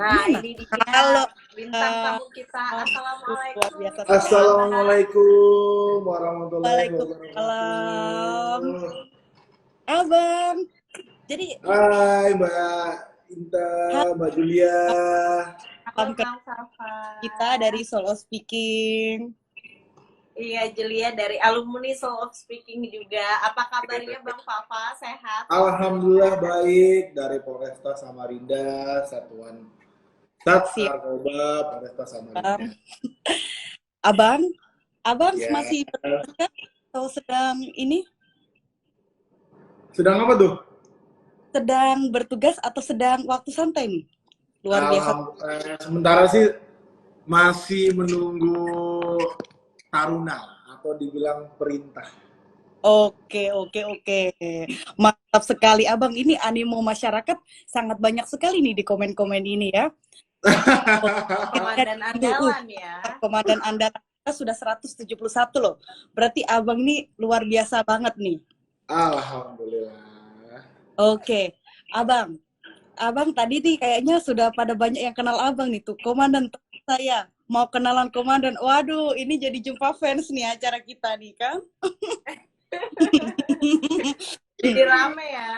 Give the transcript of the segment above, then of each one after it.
Nah, Mana? ini dia Halo, bintang tamu kita. luar Assalamualaikum. biasa. Assalamualaikum warahmatullahi Waalaikumsalam. wabarakatuh. Abang, jadi Hai Mbak Inta, Mbak Julia. Halo ke Bang Safa. kita dari Solo Speaking. Iya, Julia dari alumni Soul of Speaking juga. Apa kabarnya Bang Fafa? Sehat? Alhamdulillah baik, dari Polresta Samarinda, Satuan Sat Siap, Narkoba Polresta Samarinda. Abang Ya, masih bertugas atau sedang ini? sedang apa tuh? Sedang bertugas atau sedang waktu santai nih? Luar biasa. Sementara sih masih menunggu taruna atau dibilang perintah. Oke. Mantap sekali, Abang. Ini animo masyarakat sangat banyak sekali nih di komen-komen ini ya. Komandan andalan ya. Komandan andalan kita sudah 171 loh. Berarti Abang ini luar biasa banget nih. Alhamdulillah. Oke, Abang tadi nih kayaknya sudah pada banyak yang kenal Abang nih tuh. Komandan saya mau kenalan komandan. Waduh, ini jadi jumpa fans nih acara kita nih kan. Jadi rame ya.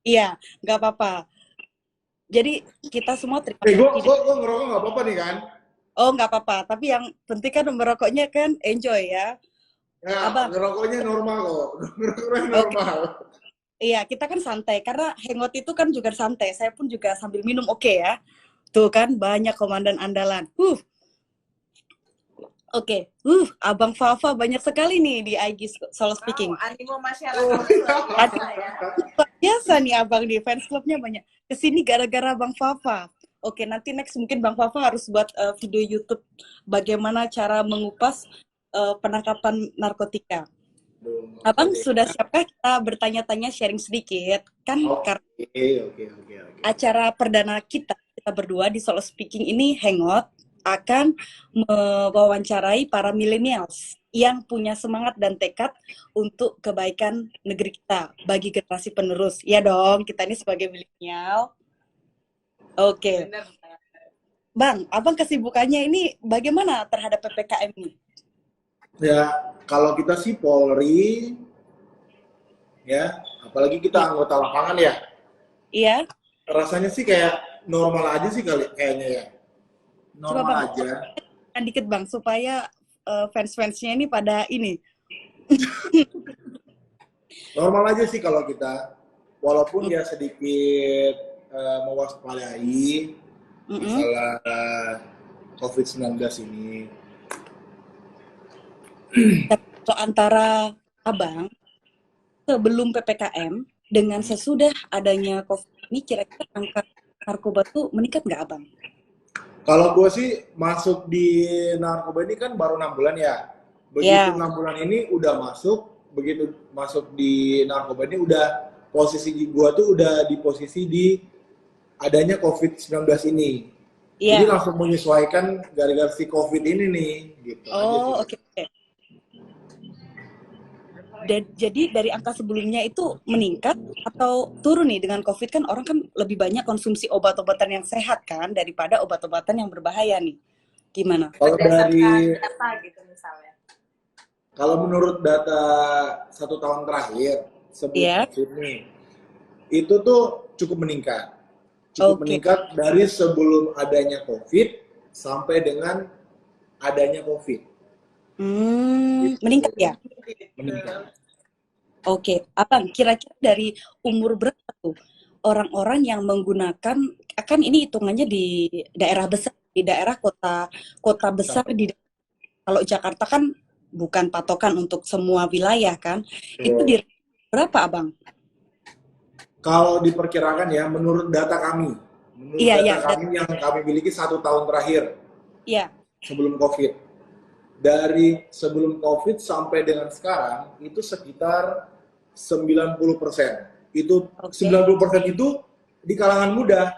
Iya, nggak apa-apa. Jadi kita semua terima Gue kasih. ngerokok nggak apa-apa nih kan? Oh, nggak apa-apa. Tapi yang penting kan merokoknya kan enjoy ya. Ya, Abang, ngerokoknya normal kok. Ngerokoknya normal. iya, kita kan santai karena hangout itu kan juga santai. Saya pun juga sambil minum, oke ya. Tuh kan banyak komandan andalan. Oke. Abang Fafa banyak sekali nih di IG Solo Speaking. Animo masyarakat luar biasa ya. Luar biasa nih Abang di fans clubnya banyak. Kesini gara-gara Bang Fafa. Oke, nanti next mungkin Bang Fafa harus buat video YouTube bagaimana cara mengupas penangkapan narkotika. Abang sudah siapkah kita bertanya-tanya sharing sedikit? Kan karena Oke. acara perdana kita berdua di Solo Speaking ini hangout akan mewawancarai para millennials yang punya semangat dan tekad untuk kebaikan negeri kita bagi generasi penerus. Ya dong, kita ini sebagai milenial. Oke. Bener. Bang, Abang kesibukannya ini bagaimana terhadap PPKM ini? Ya, kalau kita sih Polri, ya, apalagi kita anggota lapangan ya. Iya. Rasanya sih kayak normal aja sih kayaknya ya. Coba Normal Bang, aja. dikit Bang, supaya fans-fansnya ini pada ini. Normal aja sih kalau kita. Walaupun ya sedikit mewaspadai masalah COVID-19 ini. Tapi antara Abang sebelum PPKM dengan sesudah adanya COVID ini kira-kira angka narkoba tuh meningkat nggak Abang? Kalau gue sih masuk di narkoba ini kan baru 6 bulan ya. Begitu 6 bulan ini udah begitu masuk di narkoba ini udah posisi gue tuh udah di posisi di adanya COVID-19 ini. Jadi langsung menyesuaikan gara-gara si COVID ini nih. Gitu oh, oke. Jadi dari angka sebelumnya itu meningkat atau turun nih dengan COVID kan orang kan lebih banyak konsumsi obat-obatan yang sehat kan daripada obat-obatan yang berbahaya nih. Gimana? Kalau dari data gitu misalnya. Kalau menurut data 1 tahun terakhir sebelum COVID nih, itu tuh cukup meningkat. Meningkat dari sebelum adanya COVID sampai dengan adanya COVID. Gitu. Meningkat ya? Meningkat. Oke, Abang, kira-kira dari umur berapa tuh orang-orang yang menggunakan, kan ini hitungannya di daerah besar, di daerah kota besar, kalau Jakarta kan bukan patokan untuk semua wilayah kan, itu di berapa Abang? Kalau diperkirakan ya, menurut data kami, kami yang kami miliki 1 tahun terakhir, sebelum COVID. Dari sebelum COVID sampai dengan sekarang itu sekitar 90%. Itu 90% itu di kalangan muda.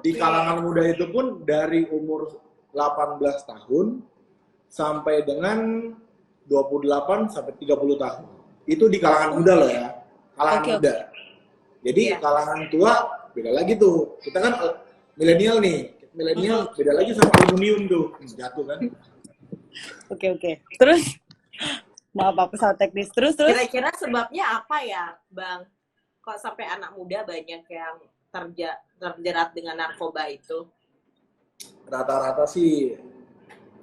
Di kalangan muda itu pun dari umur 18 tahun sampai dengan 28 sampai 30 tahun. Itu di kalangan muda loh ya. Kalangan muda. Jadi kalangan tua beda lagi tuh. Kita kan milenial nih. Milenial beda lagi sama aluminium tuh. Jatuh kan. Oke. Terus, maaf aku salah teknis. Terus. Kira-kira sebabnya apa ya, Bang? Kok sampai anak muda banyak yang terjerat dengan narkoba itu? Rata-rata sih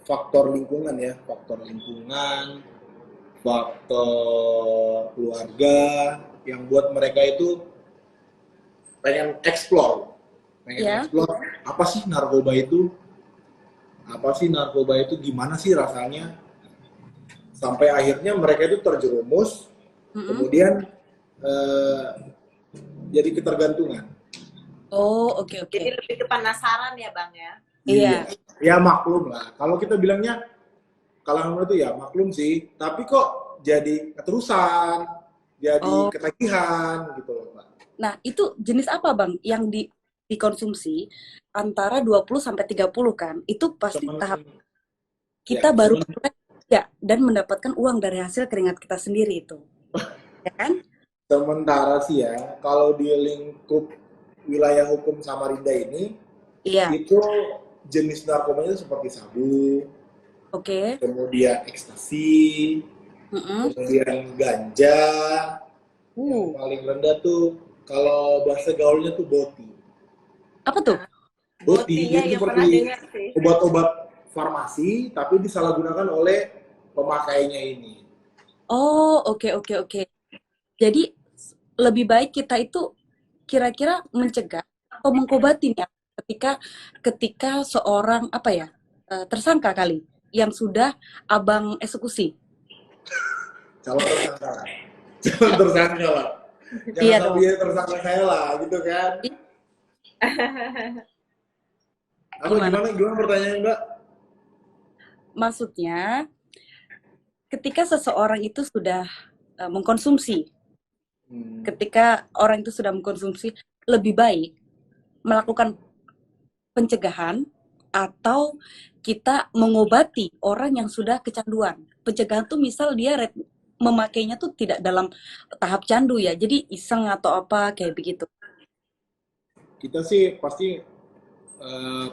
faktor lingkungan ya. Faktor lingkungan, faktor keluarga yang buat mereka itu pengen explore. Explore apa sih narkoba itu? Gimana sih rasanya? Sampai akhirnya mereka itu terjerumus, kemudian jadi ketergantungan. Oh, oke. Jadi lebih ke penasaran ya, Bang ya? Iya. Ya maklum lah. Kalau kita bilangnya kalangan itu ya maklum sih, tapi kok jadi keterusan, jadi ketagihan gitu loh, Pak. Nah, itu jenis apa, Bang, yang dikonsumsi antara 20 sampai 30 kan? Itu pasti tahap kita baru dan mendapatkan uang dari hasil keringat kita sendiri itu. Ya kan? Sementara sih ya, kalau di lingkup wilayah hukum Samarinda ini, itu jenis narkobanya seperti sabu, kemudian ekstasi, kemudian ganja, yang paling rendah tuh kalau bahasa gaulnya tuh boti. Apa tuh? Boti itu seperti obat-obat farmasi, tapi disalahgunakan oleh pemakainya ini. Oh, oke. Jadi lebih baik kita itu kira-kira mencegah atau mengobati ya ketika seorang tersangka kali yang sudah abang eksekusi. Calon tersangka lah. Jangan sampai tersangka saya lah, gitu kan? Gimana pertanyaannya, Mbak? Maksudnya, ketika seseorang itu sudah mengkonsumsi, ketika orang itu sudah mengkonsumsi, lebih baik melakukan pencegahan atau kita mengobati orang yang sudah kecanduan. Pencegahan tuh misal dia memakainya tuh tidak dalam tahap candu ya, jadi iseng atau apa kayak begitu. Kita sih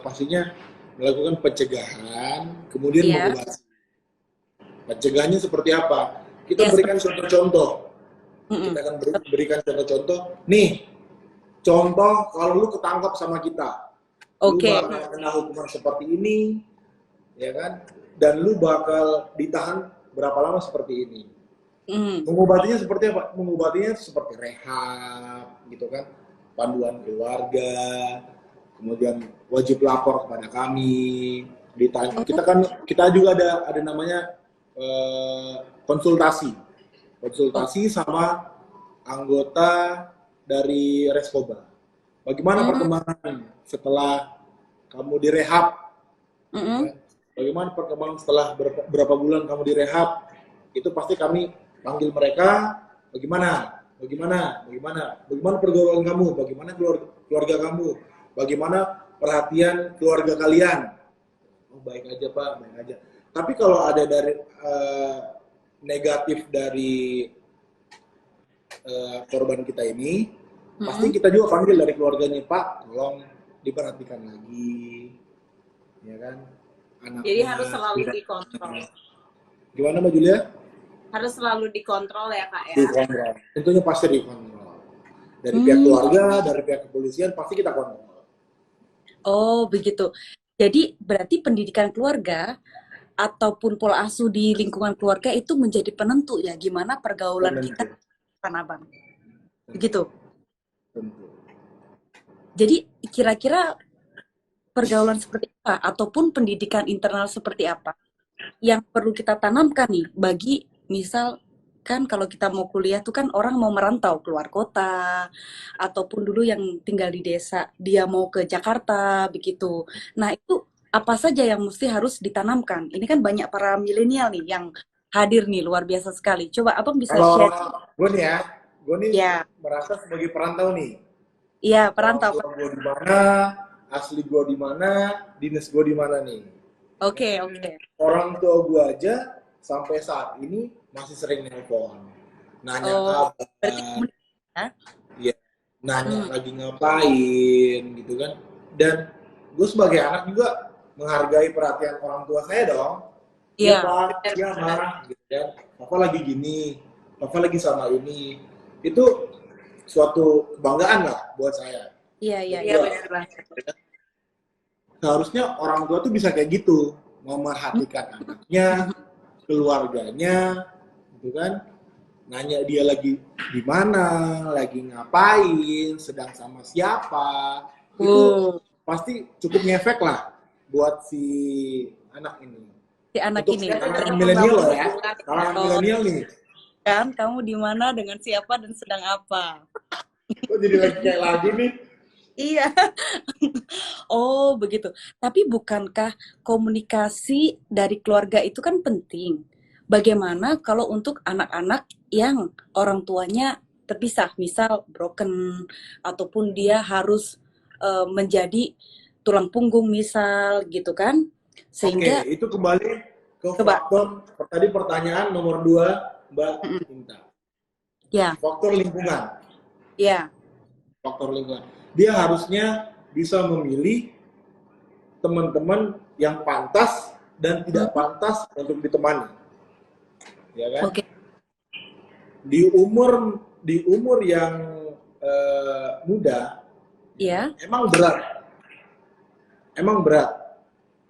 pastinya melakukan pencegahan, kemudian mengobati. Pencegahannya seperti apa? Kita berikan contoh-contoh. Kita akan berikan contoh-contoh. Nih, contoh kalau lu ketangkap sama kita, lu bakal kena hukuman seperti ini, ya kan? Dan lu bakal ditahan berapa lama seperti ini. Mengobatinya seperti apa? Mengobatinya seperti rehab, gitu kan? Panduan keluarga, kemudian wajib lapor kepada kami. Ditanya. Kita juga ada namanya konsultasi sama anggota dari Reskoba. Bagaimana perkembangan setelah kamu direhab? Bagaimana perkembangan setelah berapa bulan kamu direhab? Itu pasti kami panggil mereka. Bagaimana pergaulan kamu? Bagaimana keluarga kamu? Bagaimana perhatian keluarga kalian? Oh, baik aja Pak, baik aja. Tapi kalau ada dari negatif dari korban kita ini, pasti kita juga panggil dari keluarganya, Pak, tolong diperhatikan lagi, ya kan? Anaknya, jadi harus selalu dikontrol. Gimana Mbak Julia? Harus selalu dikontrol ya Kak ya? Dikontrol, tentunya pasti dikontrol. Dari pihak keluarga, dari pihak kepolisian, pasti kita kontrol. Oh begitu. Jadi berarti pendidikan keluarga ataupun pola asuh di lingkungan keluarga itu menjadi penentu ya gimana pergaulan kita kan Abang. Begitu. Tentu. Jadi kira-kira pergaulan seperti apa ataupun pendidikan internal seperti apa yang perlu kita tanamkan nih bagi misal kan kalau kita mau kuliah tuh kan orang mau merantau keluar kota ataupun dulu yang tinggal di desa dia mau ke Jakarta begitu. Nah itu apa saja yang mesti harus ditanamkan? Ini kan banyak para milenial nih yang hadir nih, luar biasa sekali. Coba Abang bisa share. Gue nih merasa sebagai perantau nih. Iya, perantau. Gue di mana, asli gue di mana, dinas gue di mana nih. Oke. Orang tua gue aja sampai saat ini masih sering nelpon. Nanya kabar. Ya, nanya lagi ngapain gitu kan. Dan gue sebagai anak juga menghargai perhatian orang tua saya dong. Iya Pak, iya Ma, gitu kan. Papa lagi gini, Papa lagi sama ini. Itu suatu kebanggaan lah buat saya. Iya benar banget. Seharusnya orang tua tuh bisa kayak gitu, memperhatikan anaknya, keluarganya, gitu kan. Nanya dia lagi di mana, lagi ngapain, sedang sama siapa. Itu pasti cukup ngefek lah buat si anak ini. Si anak untuk ini. Kalangan milenial ya, kalangan milenial nih. Kan, kamu di mana, dengan siapa, dan sedang apa? Kok jadi lagi kayak lagu nih? Iya. Oh, begitu. Tapi bukankah komunikasi dari keluarga itu kan penting? Bagaimana kalau untuk anak-anak yang orang tuanya terpisah, misal broken, ataupun dia harus menjadi tulang punggung misal, gitu kan? Sehingga Oke, itu kembali ke faktor, tadi pertanyaan nomor 2, Mbak Inta. Ya. Faktor lingkungan. Ya. Faktor lingkungan. Dia harusnya bisa memilih teman-teman yang pantas dan tidak pantas untuk ditemani, ya kan? Oke. Di umur yang muda, ya, emang berat.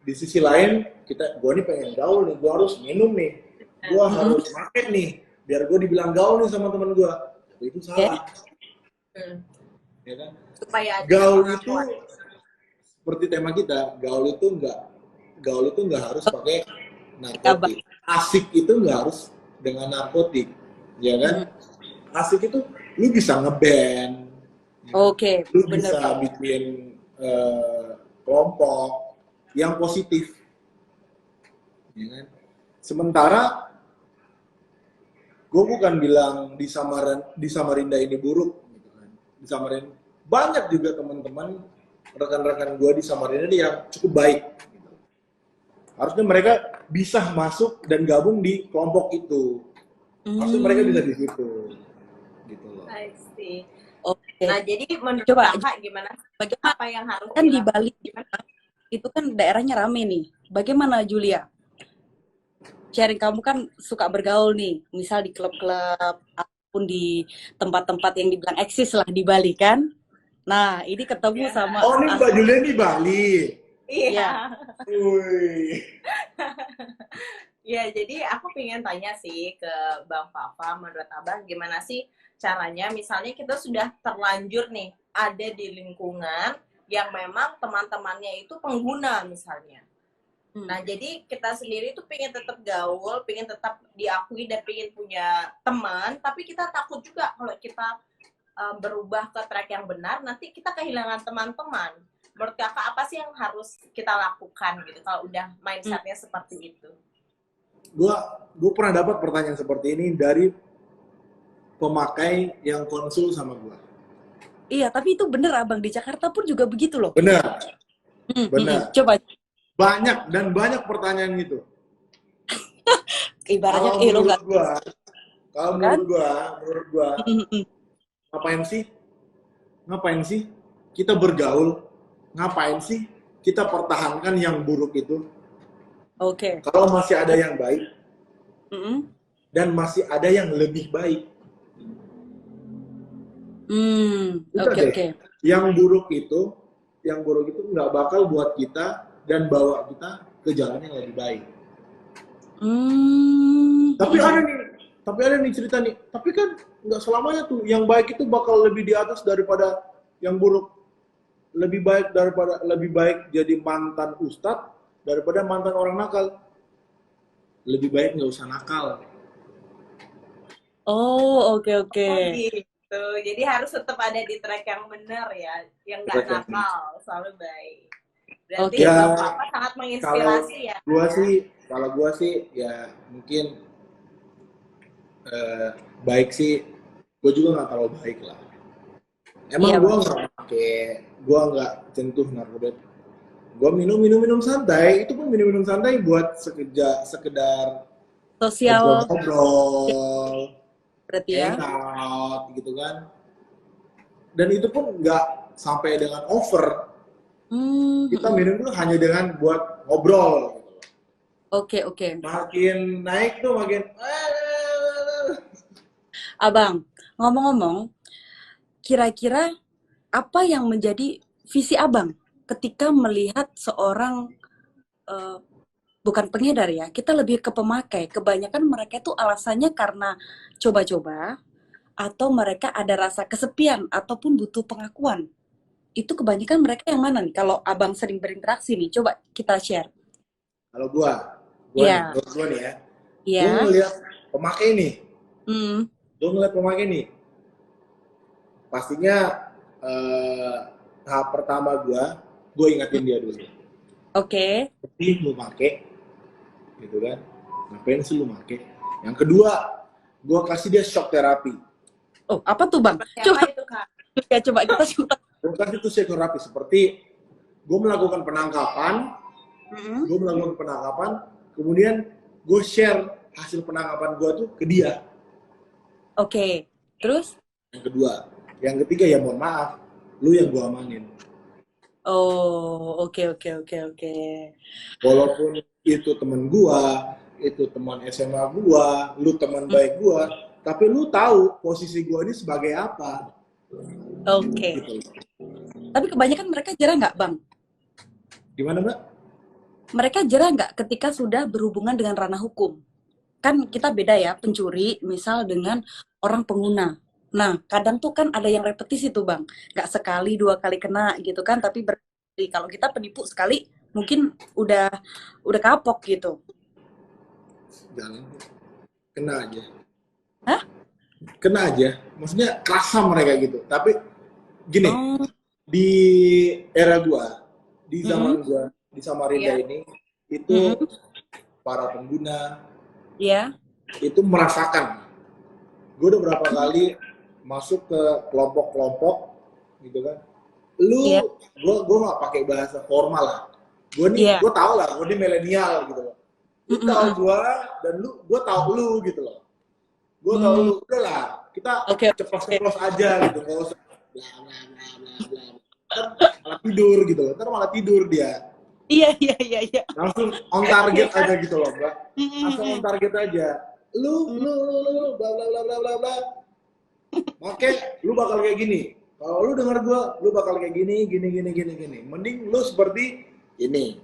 Di sisi lain, gue nih pengen gaul nih, gue harus minum nih, gue harus makan nih, biar gue dibilang gaul nih sama teman gue. Itu salah. Ya kan? Supaya gaul itu seperti tema kita, gaul itu nggak harus pakai narkotik. Asik itu nggak harus dengan narkotik, ya kan? Asik itu lu bisa ngeband, lu bisa bikin kelompok yang positif, ya kan? Sementara gue bukan bilang di Samarinda ini buruk, gitu kan? Di Samarinda banyak juga teman-teman, rekan-rekan gue di Samarinda yang cukup baik. Gitu. Harusnya mereka bisa masuk dan gabung di kelompok itu. Harusnya mereka bisa di situ. Gitu loh. I see. Oke. Nah, jadi menurut Kakak gimana? Apa yang harus kan di Bali itu kan daerahnya rame nih. Bagaimana Julia? Sharing, kamu kan suka bergaul nih, misal di klub-klub ataupun di tempat-tempat yang dibilang eksis lah di Bali kan? Nah, ini ketemu sama... Oh, ini Mbak Julia di Bali? Iya. Wih. Ya, jadi aku pengen tanya sih ke Bang Fafa, menurut Abang gimana sih caranya, misalnya kita sudah terlanjur nih, ada di lingkungan yang memang teman-temannya itu pengguna misalnya. Nah, jadi kita sendiri tuh pengen tetap gaul, pengen tetap diakui dan pengen punya teman, tapi kita takut juga kalau kita berubah ke track yang benar, nanti kita kehilangan teman-teman. Menurut Kakak, apa sih yang harus kita lakukan gitu kalau udah mindsetnya seperti itu? Gue pernah dapat pertanyaan seperti ini dari pemakai yang konsul sama gue. Iya, tapi itu bener Abang, di Jakarta pun juga begitu loh. Benar. Benar. Coba. Banyak pertanyaan gitu. Ibaratnya kalau menurut gua ngapain sih kita bergaul, ngapain sih kita pertahankan yang buruk itu. Oke. Kalau masih ada yang baik dan masih ada yang lebih baik. Oke. Yang buruk itu nggak bakal buat kita dan bawa kita ke jalan yang lebih baik. Tapi ada nih cerita nih. Tapi kan nggak selamanya tuh yang baik itu bakal lebih di atas daripada yang buruk. Lebih baik jadi mantan ustadz daripada mantan orang nakal. Lebih baik nggak usah nakal. Oh, oke. Oh, gitu. Jadi harus tetap ada di track yang benar ya, yang nggak nakal, selalu baik. Berarti Bapak sangat menginspirasi ya. Kalau gua sih ya mungkin baik sih, gue juga nggak terlalu baik lah. Emang gue nggak sentuh narkoba. Gue minum santai, itu pun minum santai buat sekedar sosial, ngobrol, berarti ya, hangout gitu kan. Dan itu pun nggak sampai dengan over. Kita minum tuh hanya dengan buat ngobrol. Oke. Makin naik tuh makin. Abang, ngomong-ngomong, kira-kira apa yang menjadi visi abang ketika melihat seorang bukan pengedar ya, kita lebih ke pemakai. Kebanyakan mereka itu alasannya karena coba-coba atau mereka ada rasa kesepian ataupun butuh pengakuan. Itu kebanyakan mereka yang mana nih? Kalau abang sering berinteraksi nih, coba kita share. Kalau gua Iya. nih ya. Iya. Gua ngeliat pemakai nih. Gua ngeliat pemakai nih. Pastinya tahap pertama gua ingatin dia dulu. Oke. Tapi lu pakai, gitu kan? Ngapain sih lu pakai? Yang kedua, gua kasih dia shock terapi. Oh, apa tuh bang? Coba itu Kak. Ya, coba kita coba. Gua kasih itu shock terapi seperti gua melakukan penangkapan, kemudian gue share hasil penangkapan gue tuh ke dia. Oke. Terus? Yang kedua, yang ketiga ya mohon maaf, lu yang gue amanin. Oh, oke. Walaupun itu teman gue, itu teman SMA gue, lu teman baik gue, tapi lu tahu posisi gue ini sebagai apa. Oke. Gitu. Tapi kebanyakan mereka jarang nggak, Bang? Gimana, Mbak? Mereka jarang nggak ketika sudah berhubungan dengan ranah hukum? Kan kita beda ya, pencuri misal dengan orang pengguna. Nah, kadang tuh kan ada yang repetisi tuh Bang. Nggak sekali, 2 kali kena gitu kan, tapi berkali. Kalau kita penipu sekali, mungkin udah kapok gitu. Jangan. Kena aja. Hah? Kena aja. Maksudnya kerasa mereka gitu. Tapi gini, di era gua, di zaman gua, di Samarinda ini, itu para pengguna itu merasakan. Gue udah berapa kali masuk ke kelompok-kelompok gitu kan. Gue nggak pakai bahasa formal lah. Gue nih, gue tau lah, gue ini milenial gitu loh. Lu tau gue dan gue tau lu gitu loh. Gue tau lu, udah lah, kita ceplos aja gitu. Nggak usah malah tidur gitu loh. Ntar malah tidur dia. Iya. Langsung on target aja gitu loh, Mbak. Langsung on target aja. Lu bla bla bla bla bla bla. Oke, lu bakal kayak gini. Kalau lu dengar gua, lu bakal kayak gini. Mending lu seperti ini.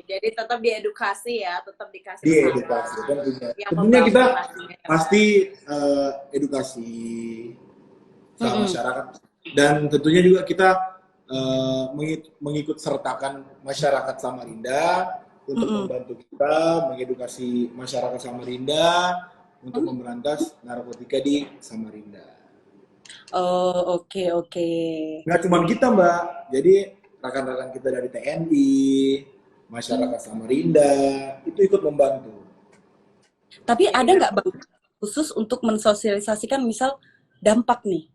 Jadi tetap diedukasi ya, tetap dikasih edukasi tentunya kita pasti edukasi sama masyarakat, dan tentunya juga kita mengikut sertakan masyarakat Samarinda untuk membantu kita mengedukasi masyarakat Samarinda untuk memberantas narkotika di Samarinda. Oh, oke. Nggak cuma kita, Mbak. Jadi rekan-rekan kita dari TNI, masyarakat Samarinda itu ikut membantu. Tapi ada nggak Bang khusus untuk mensosialisasikan misal dampak nih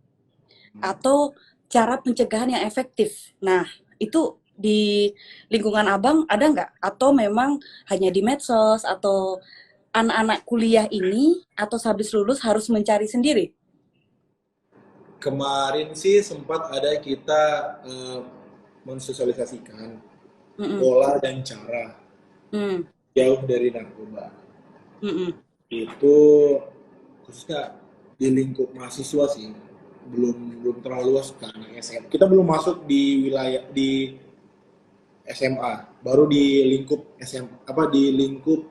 atau cara pencegahan yang efektif? Nah, itu di lingkungan abang ada nggak? Atau memang hanya di medsos atau anak-anak kuliah ini atau habis lulus harus mencari sendiri? Kemarin sih sempat ada kita mensosialisasikan pola dan cara jauh dari narkoba. Itu khususnya di lingkup mahasiswa sih. Belum terlalu luas ke anak SMA. Kita belum masuk di wilayah di SMA, baru di lingkup di lingkup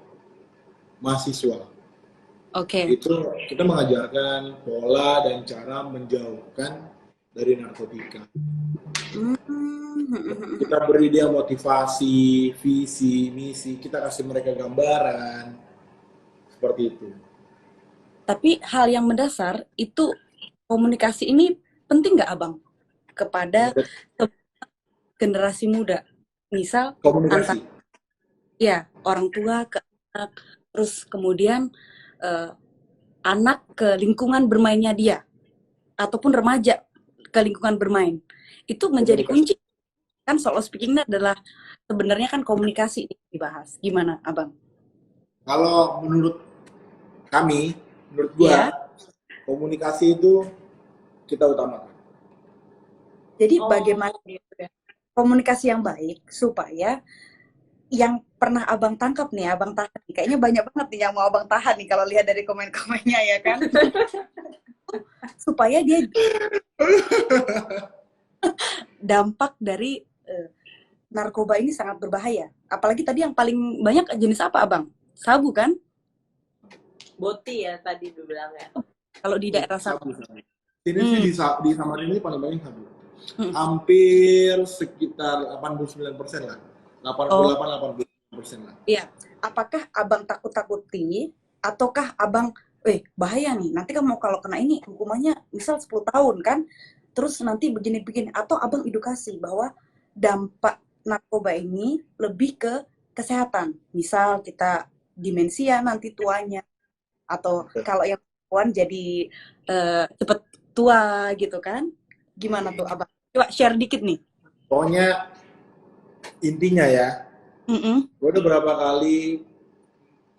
mahasiswa. Oke. Itu kita mengajarkan pola dan cara menjauhkan dari narkotika. Kita beri dia motivasi, visi, misi, kita kasih mereka gambaran seperti itu. Tapi hal yang mendasar itu komunikasi ini penting nggak Abang kepada generasi muda? Misal komunikasi. Orang tua ke anak, terus kemudian anak ke lingkungan bermainnya dia, ataupun remaja ke lingkungan bermain. Itu menjadi kunci. Kan solo speaking adalah sebenarnya kan komunikasi dibahas. Gimana Abang? Kalau menurut kami, menurut gua, komunikasi itu kita utamakan. Jadi bagaimana gitu ya? komunikasi yang baik supaya yang pernah abang tangkap nih, abang tahan. Kayaknya banyak banget nih yang mau abang tahan nih kalau lihat dari komen-komennya ya kan. Supaya dia dampak dari narkoba ini sangat berbahaya. Apalagi tadi yang paling banyak jenis apa abang? Sabu kan? Boti ya tadi dibilangnya. Kalau di daerah sabu. Ini sih di Samarinda ini paling banyak sabu. Hampir sekitar 89% lah. 88-89% lah. Iya. Apakah abang takut-takuti ataukah abang bahaya nih, nanti kamu kalau kena ini hukumannya misal 10 tahun kan, terus nanti begini-begini, atau abang edukasi bahwa dampak narkoba ini lebih ke kesehatan, misal kita demensia nanti tuanya, atau kalau yang perempuan jadi cepet tua gitu kan, gimana tuh abang? Coba share dikit nih. Pokoknya intinya ya, gue udah berapa kali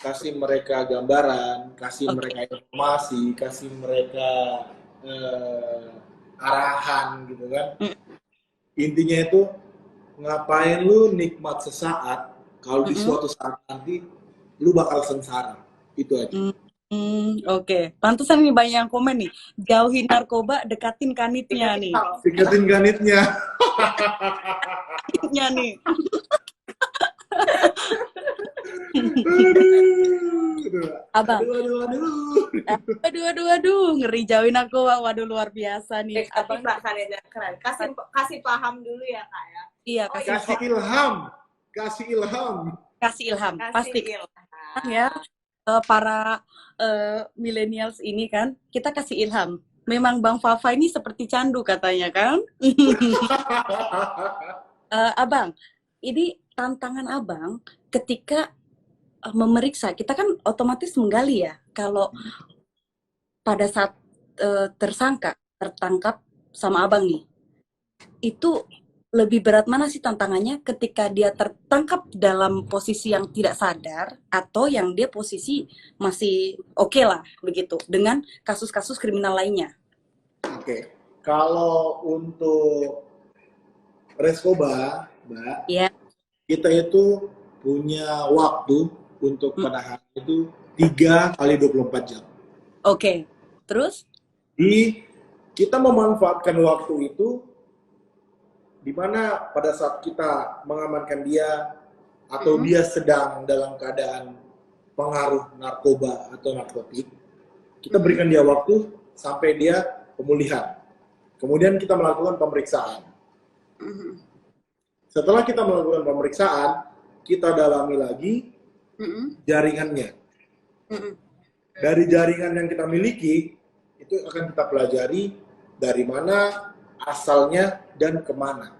kasih mereka gambaran, kasih mereka informasi, kasih mereka arahan gitu kan. Intinya itu, ngapain lu nikmat sesaat kalau di suatu saat nanti lu bakal sengsara. Itu aja. Oke. Pantesan nih banyak yang komen nih, jauhin narkoba, dekatin kanitnya nih. Dekatin kanitnya. Kanitnya nih. Abang. Aduh, ngeri jauhin aku, waduh luar biasa nih. Abang keren. Kasih paham dulu ya kak ya. Iya, kasih ilham. Pasti ya. Para millennials ini kan, kita kasih ilham. Memang Bang Fafa ini seperti candu katanya kan. Abang, ini tantangan abang ketika memeriksa, kita kan otomatis menggali ya, kalau pada saat tertangkap sama abang nih, itu lebih berat mana sih tantangannya ketika dia tertangkap dalam posisi yang tidak sadar atau yang dia posisi masih oke lah begitu dengan kasus-kasus kriminal lainnya? Oke. Kalau untuk Reskoba, Mbak, kita itu punya waktu untuk penahanan itu 3 kali 24 jam. Oke. Terus? Kita memanfaatkan waktu itu di mana pada saat kita mengamankan dia atau dia sedang dalam keadaan pengaruh narkoba atau narkotik, kita berikan dia waktu sampai dia pemulihan. Kemudian kita melakukan pemeriksaan. Setelah kita melakukan pemeriksaan, kita dalami lagi jaringannya. Dari jaringan yang kita miliki, itu akan kita pelajari dari mana asalnya dan kemana.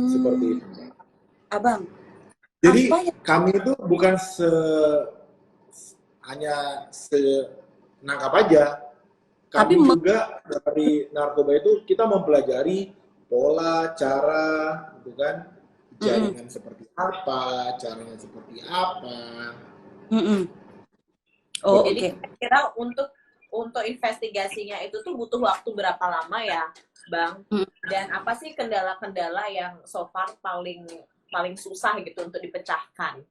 Seperti itu. Abang. Jadi kami itu bukan hanya nangkap aja. Kami juga dari narkoba itu kita mempelajari pola, cara, gitu kan, jaringan seperti apa, caranya seperti apa. Jadi kira untuk investigasinya itu tuh butuh waktu berapa lama ya, Bang? Dan apa sih kendala-kendala yang so far paling susah gitu untuk dipecahkan?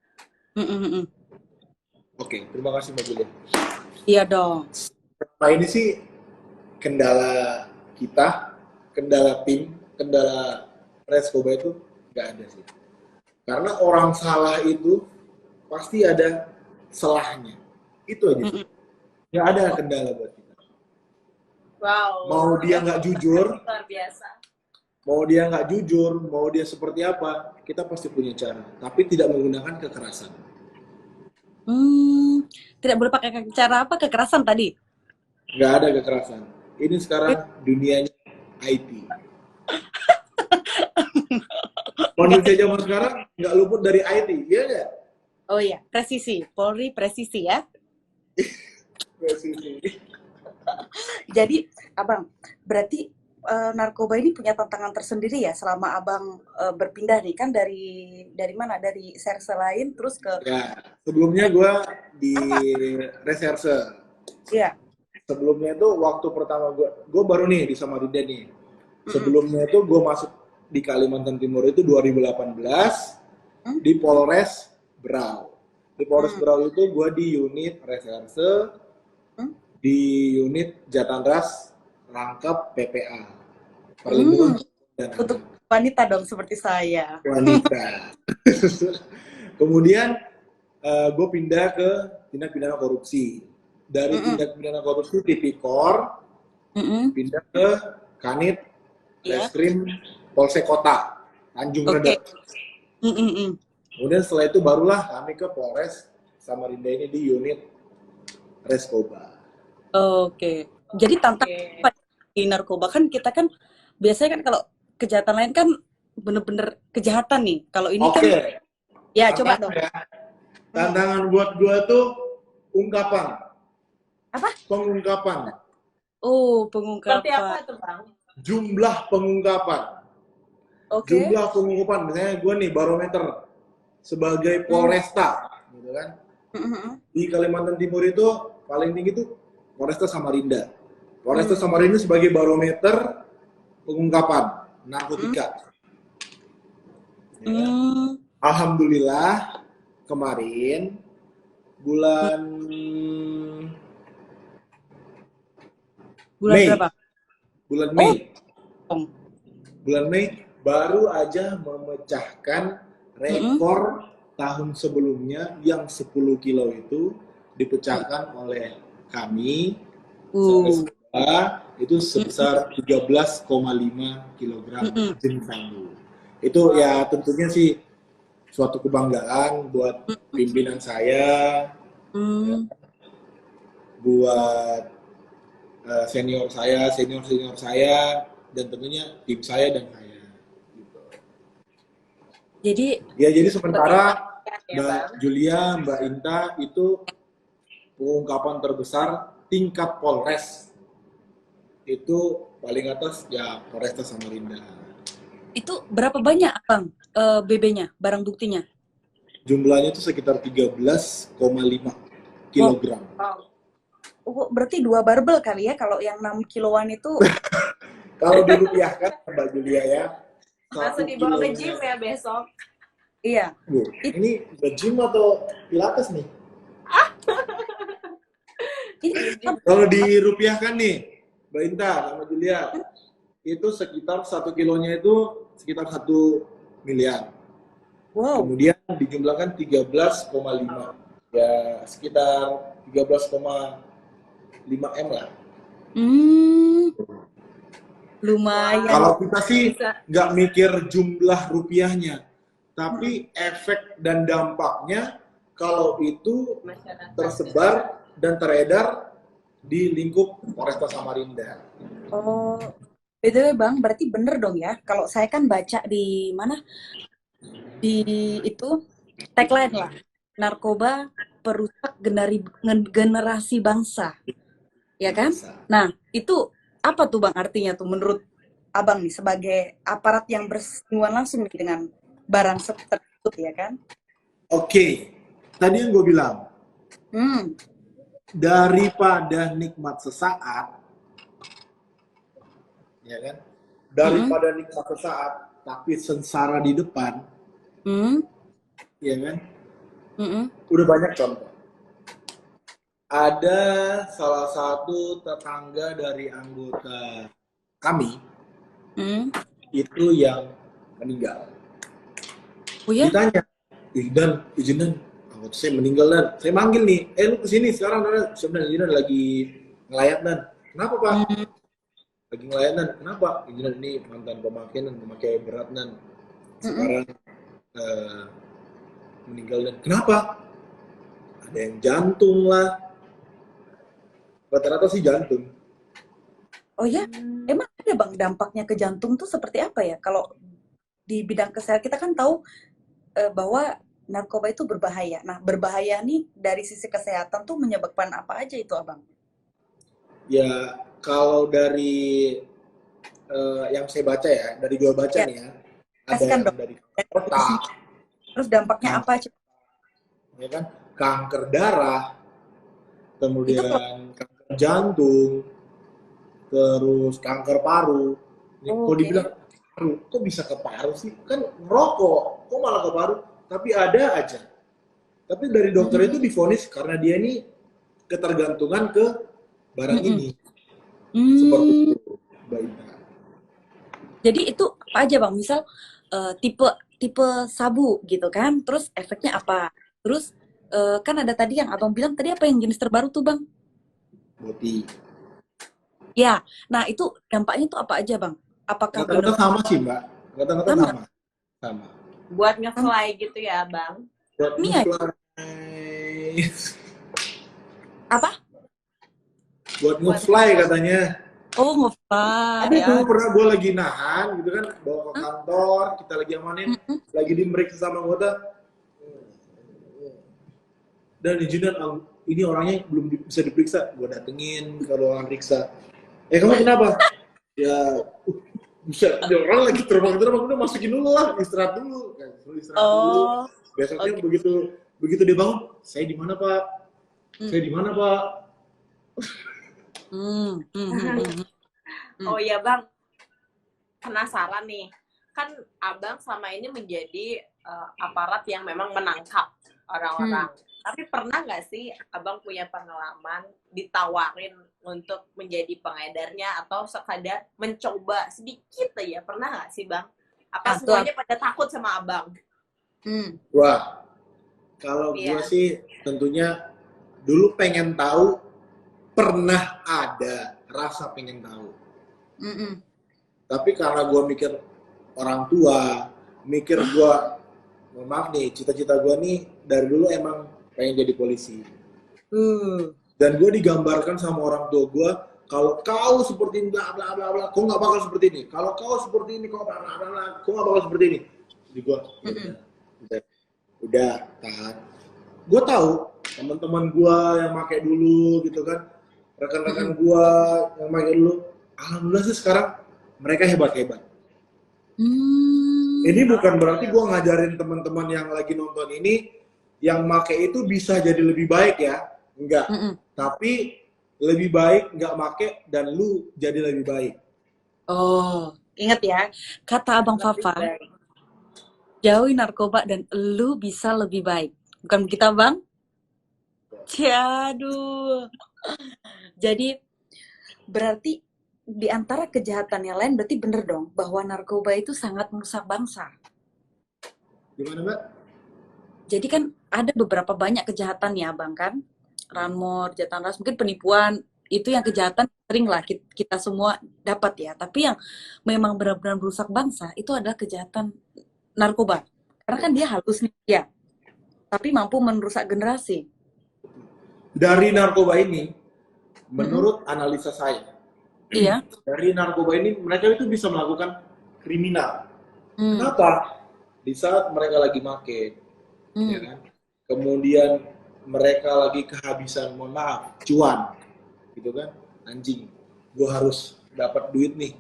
Oke, terima kasih Mbak Julia. Iya dong. Nah ini sih kendala kita, kendala tim, kendala Reskoba itu nggak ada sih. Karena orang salah itu pasti ada salahnya. Itu aja sih. Nggak ada kendala buat kita. Wow. Mau dia nggak jujur, luar biasa. Mau dia nggak jujur, mau dia seperti apa, kita pasti punya cara. Tapi tidak menggunakan kekerasan. Tidak boleh pakai cara apa? Kekerasan tadi? Nggak ada kekerasan. Ini sekarang dunianya IT. Manusia zaman sekarang nggak luput dari IT, iya nggak? Oh iya, presisi. Polri presisi ya. Jadi, Abang, berarti narkoba ini punya tantangan tersendiri ya selama Abang berpindah nih kan dari mana? Dari serse lain terus ke... Ya, sebelumnya gue di reserse. Iya. Sebelumnya itu waktu pertama gue baru nih di Samarinda nih. Sebelumnya itu gue masuk di Kalimantan Timur itu 2018 di Polres Berau. Di Polres Berau itu gue di unit reserse, di unit Jatanras Rangkap PPA. Perlindungan dan untuk wanita dong seperti saya. Wanita. Kemudian gue pindah ke tindak pidana korupsi. Dari tindak pidana korupsi Tipikor, pindah ke Kanit Reskrim Polsek Kota Tanjung Redep. Kemudian setelah itu barulah kami ke Polres Samarinda ini di unit Reskoba. Oke. Jadi tantangan di narkoba kan kita kan biasanya kan kalau kejahatan lain kan bener-bener kejahatan nih. Kalau ini kan ya coba dong. Ya. Tantangan buat gua tuh ungkapan. Apa? Pengungkapan. Oh, pengungkapan. Seperti apa tuh, Bang? Jumlah pengungkapan. Jumlah pengungkapan. Misalnya gue nih barometer sebagai Polresta, gitu kan. Di Kalimantan Timur itu paling tinggi tuh Polresta Samarinda. Polresta Samarinda sebagai barometer pengungkapan narkotika. Ya. Alhamdulillah kemarin bulan Mei. Berapa? Bulan Mei. Bulan Mei baru aja memecahkan rekor tahun sebelumnya yang 10 kilo itu dipecahkan oleh kami. Itu sebesar 13,5 kilogram jenis sabu. Itu ya tentunya sih suatu kebanggaan buat pimpinan saya, buat senior saya, dan tentunya tim saya dan saya. Gitu. Jadi sementara Mbak Julia, Mbak Inta itu pengungkapan terbesar tingkat Polres itu paling atas ya Polresta Samarinda. Itu berapa banyak Bang BB-nya, barang buktinya? Jumlahnya itu sekitar 13,5 kilogram. Oh, berarti 2 barbel kali ya kalau yang 6 kiloan itu. Kalau dirupiahkan Mbak Julia ya. Langsung dibawa ke gym ya besok. Iya. Ini gym atau pilates nih? Kalau dirupiahkan nih, Mbak Inta sama Julia, itu sekitar 1 kilonya itu sekitar 1 miliar. Wow. Kemudian dijumlahkan 13,5. Ya sekitar 13,5 M lah. Lumayan. Kalau kita sih nggak mikir jumlah rupiahnya, tapi efek dan dampaknya kalau itu tersebar dan teredar di lingkup Polresta Samarinda. Oh, btw Bang, berarti bener dong ya? Kalau saya kan baca di mana? Di itu tagline lah, narkoba perusak generasi bangsa. Ya kan? Nah, itu apa tuh Bang artinya tuh menurut Abang nih sebagai aparat yang bersinggungan langsung nih dengan barang tersebut ya kan? Oke, tadi yang gue bilang, daripada nikmat sesaat, ya kan? Daripada nikmat sesaat, tapi sengsara di depan, ya kan? Udah banyak contoh. Ada salah satu tetangga dari anggota kami itu yang meninggal. Oh ya? Ditanya, Dan izin anggota saya meninggal Dan. Saya manggil nih, lu kesini sekarang Dan. Sebenarnya izin lagi ngelayat Dan. Kenapa Pak? Lagi ngelayat Dan. Kenapa? Izin ini mantan pemakai berat Dan. Sekarang meninggal Dan. Kenapa? Ada yang jantung lah. Rata-rata sih jantung. Oh ya? Emang ada Bang dampaknya ke jantung tuh seperti apa ya? Kalau di bidang kesehatan kita kan tahu bahwa narkoba itu berbahaya. Nah, berbahaya nih dari sisi kesehatan tuh menyebabkan apa aja itu Abang? Ya, kalau dari yang saya baca ya, dari gua baca nih ya, ada yang dari otak. Terus dampaknya apa aja? Ya kan? Kanker darah, kemudian kanker jantung, terus kanker paru. Kalau dibilang paru. Kok bisa ke paru sih? Kan ngerokok, kok malah ke paru? Tapi ada aja. Tapi dari dokter itu divonis karena dia ini ketergantungan ke barang ini. Seperti itu, Mbak Ina. Jadi itu apa aja Bang? Misal tipe sabu gitu kan, terus efeknya apa? Terus kan ada tadi yang Abang bilang tadi apa yang jenis terbaru tuh Bang? Boti. Ya, nah itu dampaknya tuh apa aja Bang? Apakah Kata-kata sama sih Mbak, kata-kata sama. Buat nge-fly gitu ya Bang? Buat nge-fly. Apa? Buat nge-fly katanya. Oh, nge-fly. Ada tuh pernah gue lagi nahan gitu kan, bawa ke kantor, kita lagi amanin, lagi dimeriksa sama anggota. Dan izinkan ini orangnya belum bisa diperiksa, gue datengin ke ruangan periksa. Kamu kenapa? Ya, bisa, orang lagi terbang-terbang, udah masukin dulu lah, istirahat dulu. Dulu. Besoknya begitu dia bangun, saya di mana Pak? Saya di mana Pak? Oh ya Bang, penasaran nih, kan Abang selama ini menjadi aparat yang memang menangkap orang-orang. Tapi pernah nggak sih Abang punya pengalaman ditawarin untuk menjadi pengedarnya atau sekadar mencoba sedikit aja? Pernah nggak sih Bang? Apa semuanya pada takut sama Abang? Wah, kalau gue sih tentunya dulu pengen tahu, pernah ada rasa pengen tahu. Tapi karena gue mikir orang tua, mikir gue, maaf nih, cita-cita gue nih dari dulu emang pengen jadi polisi. Dan gue digambarkan sama orang tua gue, kalau kau seperti ini, bla bla bla bla, kau nggak bakal seperti ini. Kalau kau seperti ini, kau bla bla bla, kau nggak bakal seperti ini. Jadi gue, udah tahan. Gue tahu teman-teman gue yang pakai dulu gitu kan, rekan-rekan gue yang pakai dulu, alhamdulillah sih sekarang mereka hebat-hebat. Ini bukan berarti gue ngajarin teman-teman yang lagi nonton ini, yang make itu bisa jadi lebih baik ya, enggak. Tapi lebih baik nggak make dan lu jadi lebih baik. Oh, ingat ya, kata Abang Fafa, jauhi narkoba dan lu bisa lebih baik. Bukan begitu Bang? Aduh. Jadi berarti di antara kejahatan yang lain berarti bener dong bahwa narkoba itu sangat merusak bangsa. Gimana Mbak? Jadi kan ada beberapa banyak kejahatan ya Bang kan, ranmor, kejahatan ras, mungkin penipuan, itu yang kejahatan sering lah kita semua dapat ya. Tapi yang memang benar-benar merusak bangsa itu adalah kejahatan narkoba. Karena kan dia halus nih ya, tapi mampu merusak generasi. Dari narkoba ini, menurut analisa saya, dari narkoba ini mereka itu bisa melakukan kriminal. Kenapa? Di saat mereka lagi make, ya kan? Kemudian mereka lagi kehabisan, mohon maaf, cuan, gitu kan? Anjing, gue harus dapat duit nih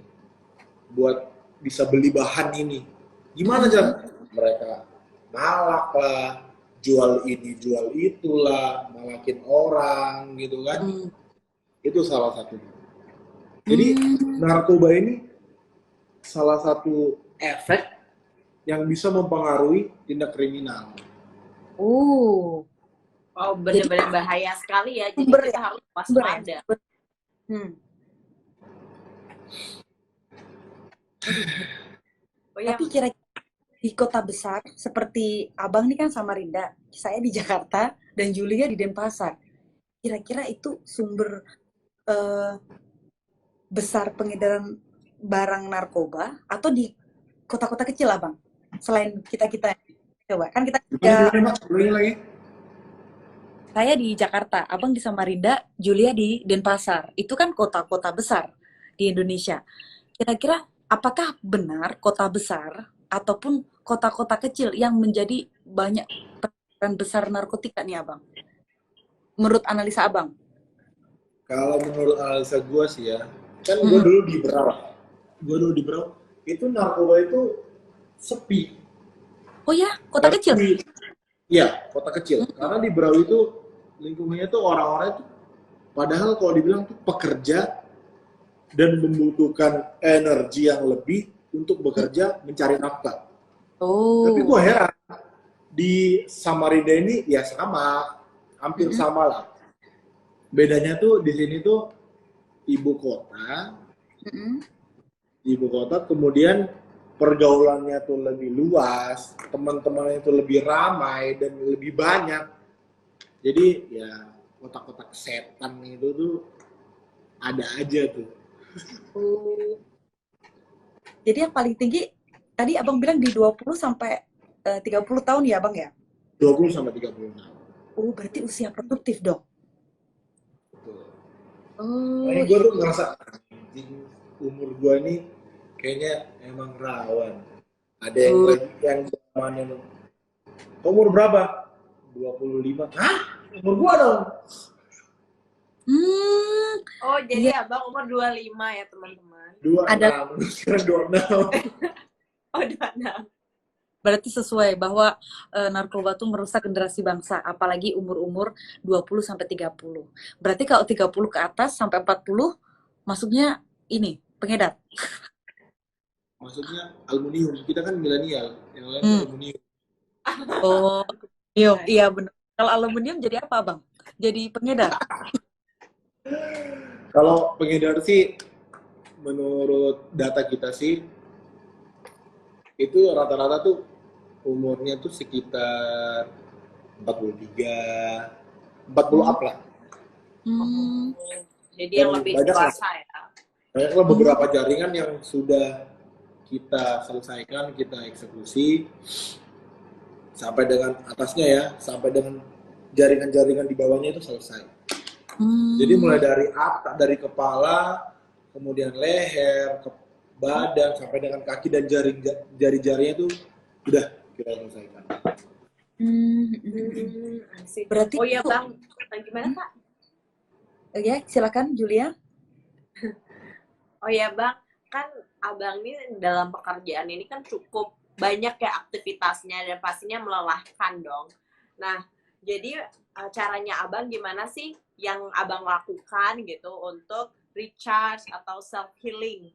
buat bisa beli bahan ini. Gimana Jan? Mereka malak lah, jual ini, jual itulah, malakin orang, gitu kan? Itu salah satunya. Jadi narkoba ini salah satu efek yang bisa mempengaruhi tindak kriminal. Oh, benar-benar bahaya sekali ya. Jadi kita harus waspada. Tapi kira-kira di kota besar seperti Abang nih kan Samarinda, saya di Jakarta dan Julia di Denpasar. Kira-kira itu sumber besar pengedaran barang narkoba atau di kota-kota kecil Abang? Selain kita coba kan kita lagi. Saya di Jakarta, Abang di Samarinda, Julia di Denpasar. Itu kan kota-kota besar di Indonesia. Kira-kira apakah benar kota besar ataupun kota-kota kecil yang menjadi banyak peredaran besar narkotika nih Abang? Menurut analisa Abang? Kalau menurut analisa gue sih ya, kan gue dulu di Berau, itu narkoba itu sepi. Oh ya, kota kecil? Iya, kota kecil. Karena di Berau itu lingkungannya tuh orang-orang itu, padahal kalau dibilang tuh pekerja dan membutuhkan energi yang lebih untuk bekerja mencari nafkah. Oh. Tapi gue heran, di Samarinda ini ya sama, hampir sama lah. Bedanya tuh di sini tuh ibu kota, kemudian pergaulannya tuh lebih luas, teman-temannya tuh lebih ramai dan lebih banyak. Jadi ya kotak-kotak setan itu tuh ada aja tuh. Oh. Jadi yang paling tinggi tadi Abang bilang di 20 sampai 30 tahun ya, Bang ya? 20 sampai 30 tahun. Oh, berarti usia produktif dong. Betul. Oh. Ini gue tuh ngerasa umur gue ini kayaknya emang rawan. Ada yang lagi yang zamannya umur berapa? 25. Hah? Umur gua dong. Oh, jadi Abang umur 25 ya, teman-teman. 26. Sekarang 26. Oh, 26. Berarti sesuai bahwa narkoba tuh merusak generasi bangsa, apalagi umur-umur 20 sampai 30. Berarti kalau 30 ke atas sampai 40 masuknya ini, pengedar. Maksudnya aluminium. Kita kan milenial, yang lain aluminium. Oh, iya benar. Kalau aluminium jadi apa, Bang? Jadi pengedar. Kalau pengedar sih menurut data kita sih itu rata-rata tuh umurnya tuh sekitar 43, 40 up lah. Jadi yang lebih dewasa ya. Banyaklah beberapa jaringan yang sudah kita selesaikan, kita eksekusi sampai dengan atasnya ya, sampai dengan jaringan-jaringan di bawahnya itu selesai. Jadi mulai dari kepala, kemudian leher, ke badan, sampai dengan kaki dan jari-jarinya itu udah kita selesaikan. Berarti oh ya Bang, gimana Kak? Ya silakan Julia. Oh ya Bang, kan Abang ini dalam pekerjaan ini kan cukup banyak ya aktivitasnya dan pastinya melelahkan dong. Nah, jadi caranya Abang gimana sih yang Abang lakukan gitu untuk recharge atau self healing?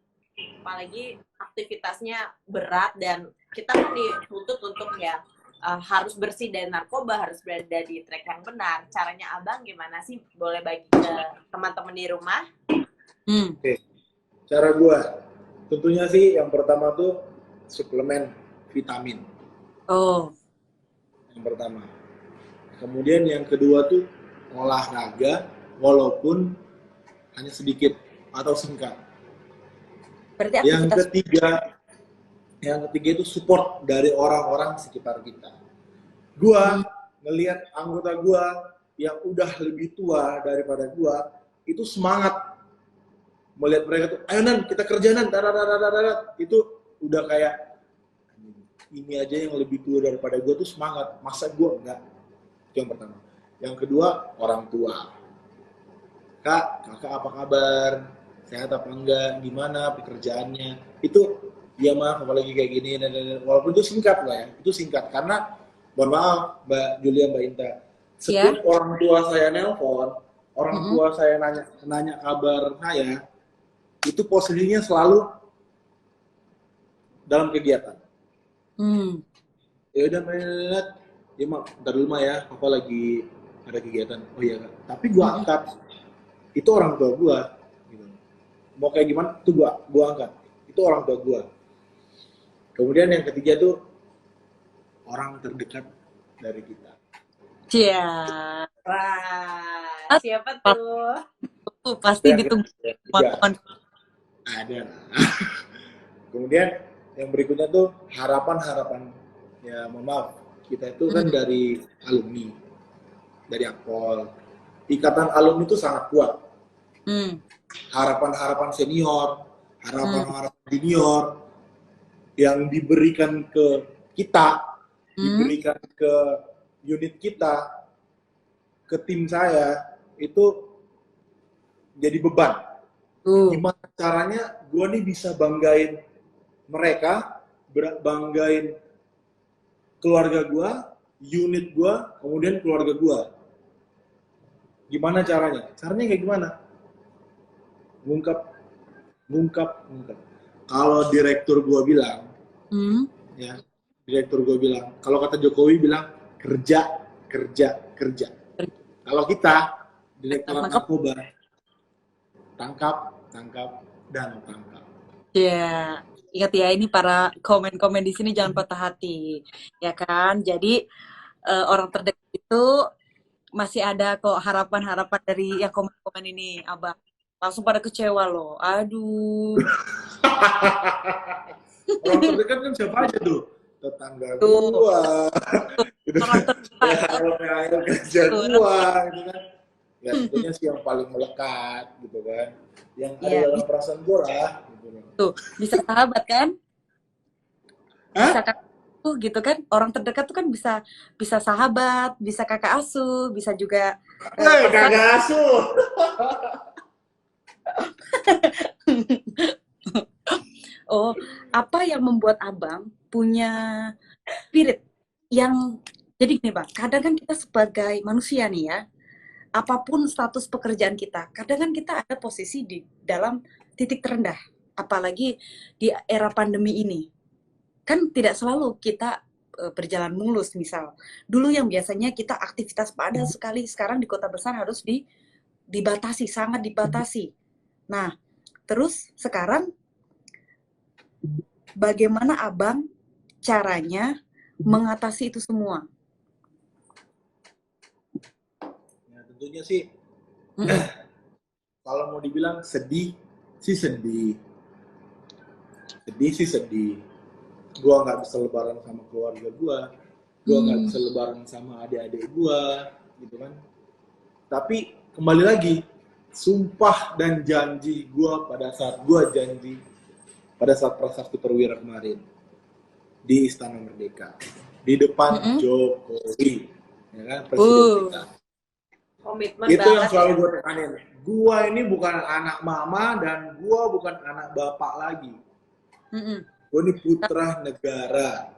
Apalagi aktivitasnya berat dan kita kan dituntut untuk ya harus bersih dari narkoba, harus berada di track yang benar. Caranya Abang gimana sih? Boleh bagi ke teman-teman di rumah? Oke. Cara gue, tentunya sih yang pertama tuh suplemen vitamin. Oh. Yang pertama. Kemudian yang kedua tuh olahraga, walaupun hanya sedikit atau singkat. Berarti yang ketiga itu support dari orang-orang sekitar kita. Gua ngelihat anggota gua yang udah lebih tua daripada gua itu semangat melihat mereka tuh, ayo Nan kita kerja Nan, itu udah kayak ini aja yang lebih tua daripada gua tuh semangat, masa gua enggak. Itu yang pertama. Yang kedua orang tua. Kakak apa kabar? Sehat apa enggak, gimana pekerjaannya, itu ya maaf apalagi kayak gini, walaupun itu singkat lah ya, itu singkat karena mohon maaf Mbak Julia, Mbak Inta, setiap orang tua saya nelpon, orang tua saya nanya kabar saya, itu posisinya selalu dalam kegiatan. Ya udah Mbak, ya mak, ntar dulu mah ya, apa lagi ada kegiatan, oh iya Kak, tapi gua angkat, itu orang tua gua. Mau kayak gimana tuh gua angkat, itu orang tua gua. Kemudian yang ketiga tuh orang terdekat dari kita. Iya. Wah, siapa tuh? Pasti ditunggu teman-teman. Ada. Kemudian yang berikutnya tuh harapan ya, mohon maaf, kita itu kan dari alumni, dari Akpol, ikatan alumni itu sangat kuat. Harapan-harapan senior, harapan-harapan junior yang diberikan ke kita, diberikan ke unit kita, ke tim saya, itu jadi beban. Gimana caranya gue nih bisa banggain mereka, banggain keluarga gue, unit gue, kemudian keluarga gue. Gimana caranya? Caranya kayak gimana? Ngungkap. kalau direktur gue bilang, ya, direktur gue bilang, kalau kata Jokowi bilang kerja, kerja, kerja. Kalau kita direktur narkoba, tangkap, tangkap, dan tangkap. Ya, ingat ya, ini para komen-komen di sini jangan patah hati, ya kan? Jadi orang terdekat itu masih ada kok harapan-harapan dari yang komen-komen ini, Abang. Langsung pada kecewa loh. Aduh. Orang terdekat kan siapa aja tuh? Tetangga gua. Orang terdekat. Ayo kerja gua, gitu kan. Ya tentunya sih yang paling melekat, gitu kan. Yang ada dalam perasaan gua lah. Gitu. Tuh, bisa sahabat kan? Bisa kakak asuh gitu kan? Orang terdekat tuh kan bisa sahabat, bisa kakak asuh, bisa juga kakak asuh. Oh, apa yang membuat Abang punya spirit yang jadi gini Bang, kadang kan kita sebagai manusia nih ya, apapun status pekerjaan kita, kadang kan kita ada posisi di dalam titik terendah, apalagi di era pandemi ini. Kan tidak selalu kita berjalan mulus misal. Dulu yang biasanya kita aktivitas padat sekali, sekarang di kota besar harus dibatasi, sangat dibatasi. Nah, terus sekarang bagaimana Abang caranya mengatasi itu semua? Ya, tentunya sih, kalau mau dibilang sedih sih sedih. Sedih sih sedih. Gua nggak bisa lebaran sama keluarga gua nggak bisa lebaran sama adik-adik gua, gitu kan. Tapi kembali lagi, sumpah dan janji gua pada saat gua janji pada saat Prasasti Perwira kemarin di Istana Merdeka di depan Jokowi, ya kan, presiden kita. Komitmen itu yang selalu ya. gue tekanin. Gua ini bukan anak mama dan gua bukan anak bapak lagi. Gue ini putra negara,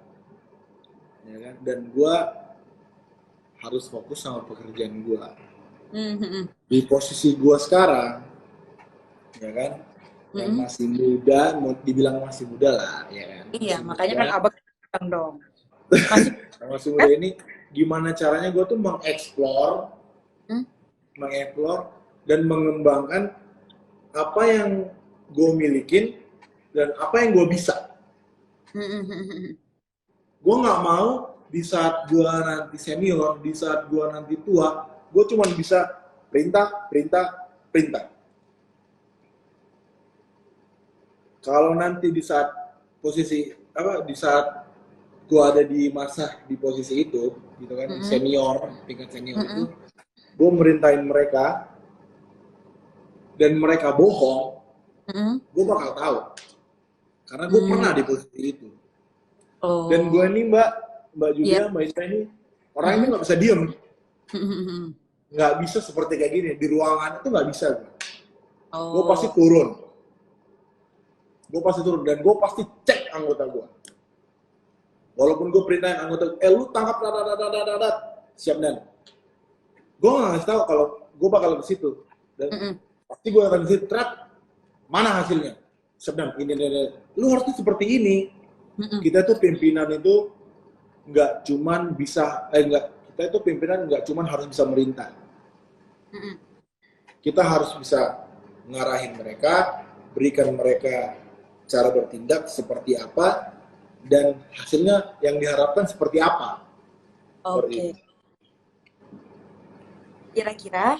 ya kan, dan gue harus fokus sama pekerjaan gue. Di posisi gue sekarang, ya kan, yang masih muda, mau dibilang masih muda lah, ya kan. Iya, masih makanya muda. Kan Abang bilang dong. Masih muda ini, gimana caranya gue tuh mengeksplor dan mengembangkan apa yang gue milikin dan apa yang gue bisa. Gue nggak mau di saat gue nanti senior, di saat gue nanti tua, gue cuma bisa perintah. Kalau nanti di saat posisi di saat gue ada di masa di posisi itu, gitu kan, senior, tingkat senior itu, gue merintahin mereka dan mereka bohong, gue bakal tahu. Karena gue pernah di posisi itu. Dan gue ini Mbak Julia, Mbak Ita ini orangnya nggak bisa diem. Nggak bisa seperti kayak gini. Di ruangan itu nggak bisa gue. Gue pasti turun. Dan gue pasti cek anggota gue. Walaupun gue perintahin anggota, lu tangkap, siap dan. Gue nggak ngasih tahu kalau gue bakal ke situ. Dan pasti gue akan ke situ, mana hasilnya? Sedang ini. Lu harusnya seperti ini. Kita tuh pimpinan itu nggak cuman bisa kita itu pimpinan nggak cuman harus bisa merintah. Kita harus bisa ngarahin mereka, berikan mereka cara bertindak seperti apa dan hasilnya yang diharapkan seperti apa. Oke. Kira-kira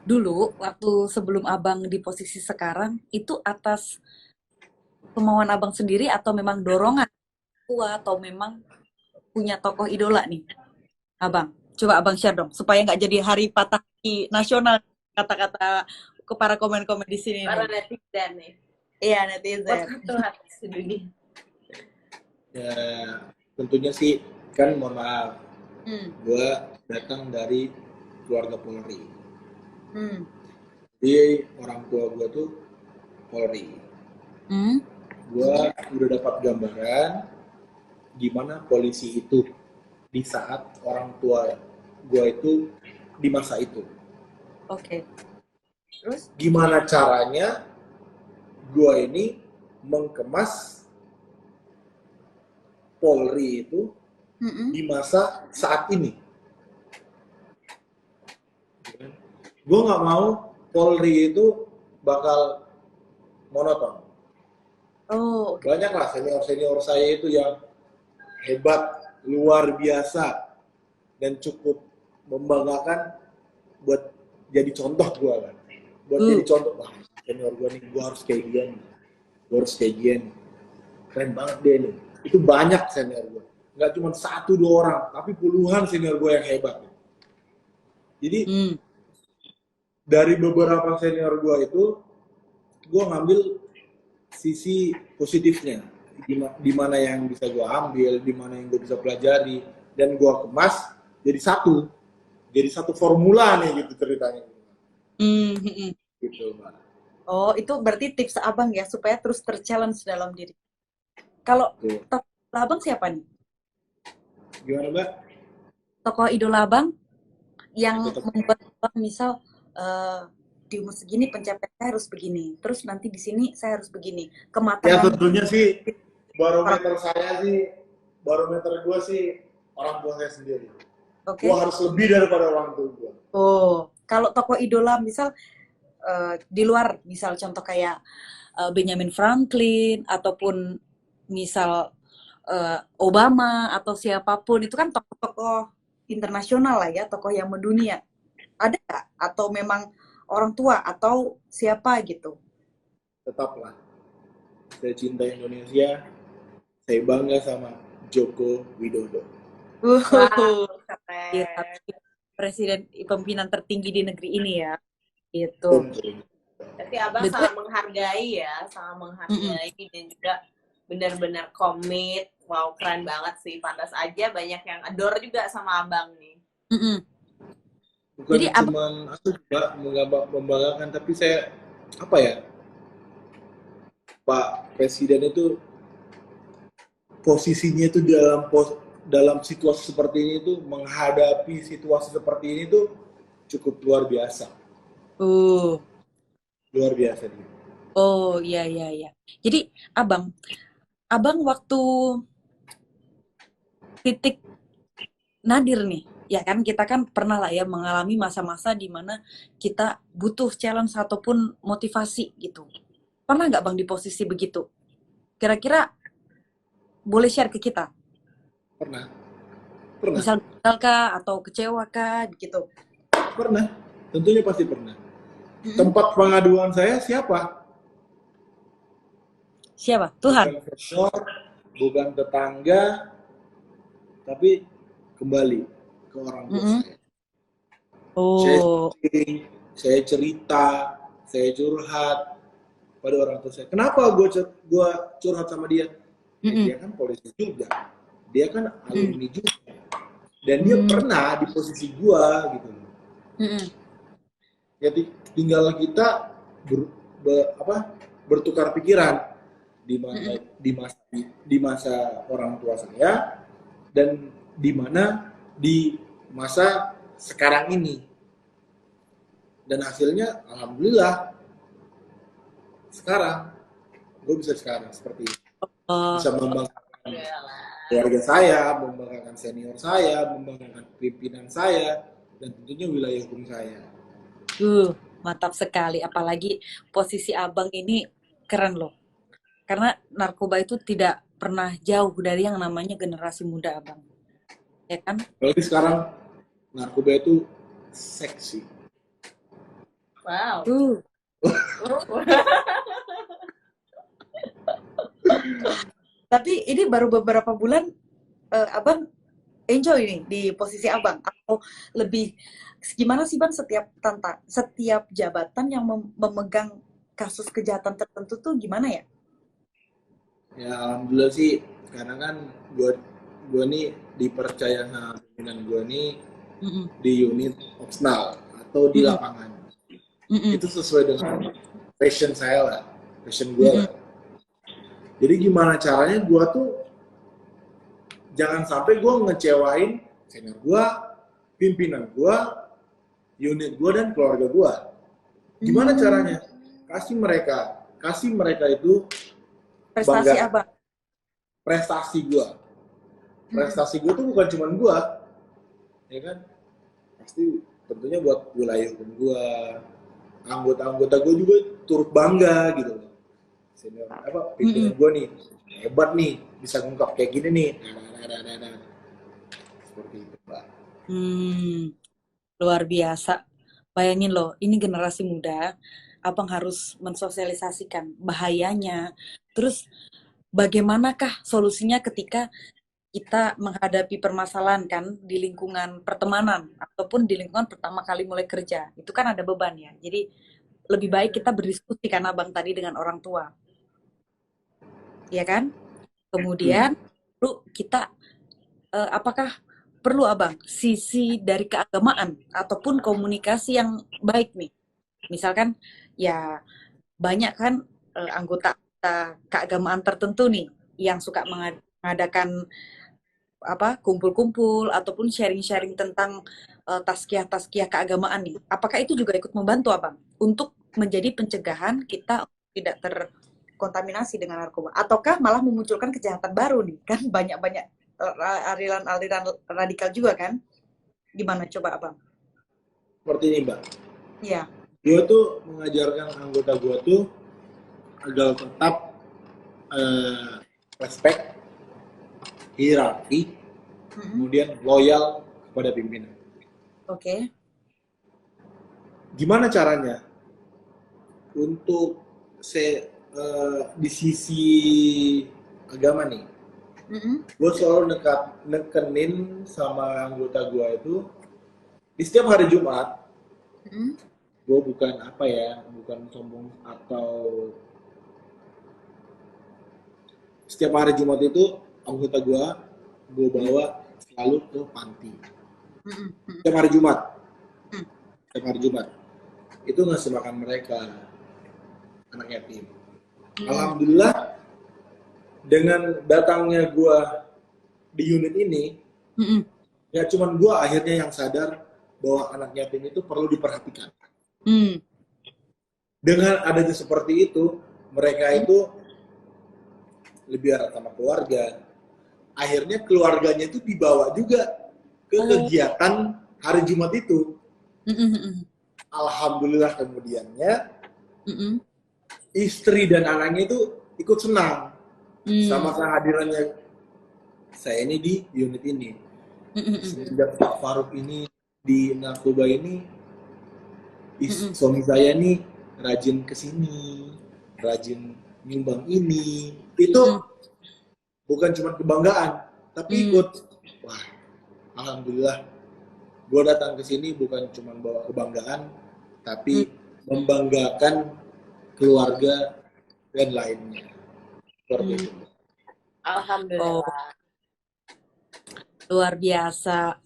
dulu waktu sebelum Abang di posisi sekarang itu atas kemauan Abang sendiri atau memang dorongan tua atau memang punya tokoh idola nih Abang? Coba Abang share dong supaya nggak jadi hari patah hati nasional kata-kata ke para komen-komen di sini. Para netizen nih. Iya, netizen. Ya, tentunya sih kan mohon maaf. Gue datang dari keluarga Polri. Jadi orang tua gue tuh Polri. Gue udah dapat gambaran gimana polisi itu di saat orang tua gue itu di masa itu. Oke. Terus? Gimana caranya gue ini mengemas Polri itu di masa saat ini. Gue nggak mau Polri itu bakal monoton. Oh, okay. Banyak lah senior-senior saya itu yang hebat, luar biasa, dan cukup membanggakan buat jadi contoh gue kan. Buat jadi contoh, wah senior gue nih, gue harus kayak dia nih. Gue harus kayak dia nih. Keren banget dia nih. Itu banyak senior gue. Nggak cuma 1-2 orang, tapi puluhan senior gue yang hebat. Jadi, dari beberapa senior gue itu, gue ngambil sisi positifnya. Di mana yang bisa gue ambil, di mana yang gue bisa pelajari, dan gue kemas jadi satu formula nih gitu ceritanya. Gitu, Mbak. Oh, itu berarti tips abang ya supaya terus terchallenge dalam diri. Kalau tokoh abang siapa nih? Gimana, Mbak? Tokoh idola abang yang membuat abang misal di umur segini pencapaian saya harus begini, terus nanti di sini saya harus begini. Kematangan. Ya tentunya sih barometer gue sih orang tua saya sendiri. Okay. Gue harus lebih daripada orang tua gue. Oh, kalau tokoh idola misal di luar, misal contoh kayak Benjamin Franklin ataupun misal Obama atau siapapun, itu kan tokoh-tokoh internasional lah ya, tokoh yang mendunia. Ada nggak? Atau memang orang tua atau siapa gitu? Tetaplah, saya cinta Indonesia, saya bangga sama Joko Widodo. Presiden pimpinan tertinggi di negeri ini ya. Itu. Berarti abang sangat menghargai ya, sangat menghargai dan juga benar-benar komit. Wow, keren banget sih. Pantas aja banyak yang adore juga sama abang nih. Bukan jadi cuman aku juga membanggakan, tapi saya Pak Presiden itu posisinya itu dalam situasi seperti ini tuh, menghadapi situasi seperti ini tuh cukup luar biasa. Luar biasa dia. Oh, iya. Jadi abang waktu titik nadir nih, ya kan kita kan pernah lah ya mengalami masa-masa di mana kita butuh challenge ataupun motivasi gitu. Pernah nggak bang di posisi begitu? Kira-kira boleh share ke kita? Pernah. Misal kah atau kecewa kah gitu? Pernah, tentunya pasti pernah. Tempat pengaduan saya siapa? Siapa? Tuhan. Bukan senior, bukan tetangga, tapi kembali ke orang tua saya. Saya cerita, saya curhat pada orang tua saya. Kenapa gue curhat sama dia? Dia kan polisi juga, dia kan alumni juga, dan dia pernah di posisi gue gitu. Jadi tinggal kita bertukar pikiran di masa orang tua saya dan di mana di masa sekarang ini, dan hasilnya alhamdulillah sekarang gue bisa sekarang seperti ini. Bisa membanggakan keluarga saya, membanggakan senior saya, membanggakan pimpinan saya, dan tentunya wilayah hukum saya. Mantap sekali. Apalagi posisi abang ini keren loh. Karena narkoba itu tidak pernah jauh dari yang namanya generasi muda abang. Ya kan? Apalagi sekarang narkoba itu seksi. Wow. Tapi ini baru beberapa bulan abang enjoy nih di posisi abang, atau lebih gimana sih bang setiap jabatan yang memegang kasus kejahatan tertentu tuh gimana ya? Ya alhamdulillah sih, karena kan gue nih dipercaya sama pimpinan gue nih di unit opsional atau di lapangan. Itu sesuai dengan passion saya lah, passion gue lah. Jadi gimana caranya gue tuh jangan sampai gue ngecewain senior gue, pimpinan gue, unit gue, dan keluarga gue. Gimana caranya? Kasih mereka itu Prestasi Abang? Prestasi gue. Prestasi gue tuh bukan cuma gue, ya kan? Pasti tentunya buat wilayah hukum gue, anggota-anggota gue juga turut bangga gitu loh. Senior pimpinan gue nih hebat nih, bisa ngungkap kayak gini nih. Seperti itu, Pak. Luar biasa. Bayangin loh, ini generasi muda, Abang harus mensosialisasikan bahayanya. Terus bagaimanakah solusinya ketika kita menghadapi permasalahan kan di lingkungan pertemanan ataupun di lingkungan pertama kali mulai kerja. Itu kan ada beban ya. Jadi lebih baik kita berdiskusi kan Abang tadi dengan orang tua. Ya kan? Kemudian kita apakah perlu Abang sisi dari keagamaan ataupun komunikasi yang baik nih? Misalkan ya banyak kan anggota keagamaan tertentu nih yang suka mengadakan kumpul-kumpul ataupun sharing-sharing tentang tazkiyah keagamaan nih. Apakah itu juga ikut membantu Abang untuk menjadi pencegahan kita tidak terkontaminasi dengan narkoba? Ataukah malah memunculkan kejahatan baru nih? Kan banyak-banyak aliran-aliran radikal juga kan? Gimana coba Abang? Seperti ini Mbak. Iya. Gue tuh mengajarkan anggota gue tuh agar tetap respect, hierarki, kemudian loyal kepada pimpinan. Oke. Gimana caranya untuk di sisi agama nih? Gue selalu nekenin sama anggota gue itu di setiap hari Jumat. Gue bukan bukan sombong atau setiap hari Jumat itu anggota gue bawa selalu ke panti. Setiap hari Jumat itu ngasih makan mereka anak yatim. Alhamdulillah dengan datangnya gue di unit ini, ya cuman gue akhirnya yang sadar bahwa anak yatim itu perlu diperhatikan. Dengan adanya seperti itu, mereka itu lebih erat sama keluarga. Akhirnya keluarganya itu dibawa juga ke kegiatan hari Jumat itu. Alhamdulillah kemudiannya istri dan anaknya itu ikut senang sama kehadirannya saya ini di unit ini. Sejak Pak Faruk ini di narkoba ini, suami saya nih rajin kesini, rajin nyumbang ini. Itu bukan cuma kebanggaan, tapi ikut. Wah, alhamdulillah, gue datang ke sini bukan cuma bawa kebanggaan, tapi membanggakan keluarga dan lainnya. Seperti itu. Alhamdulillah. Luar biasa.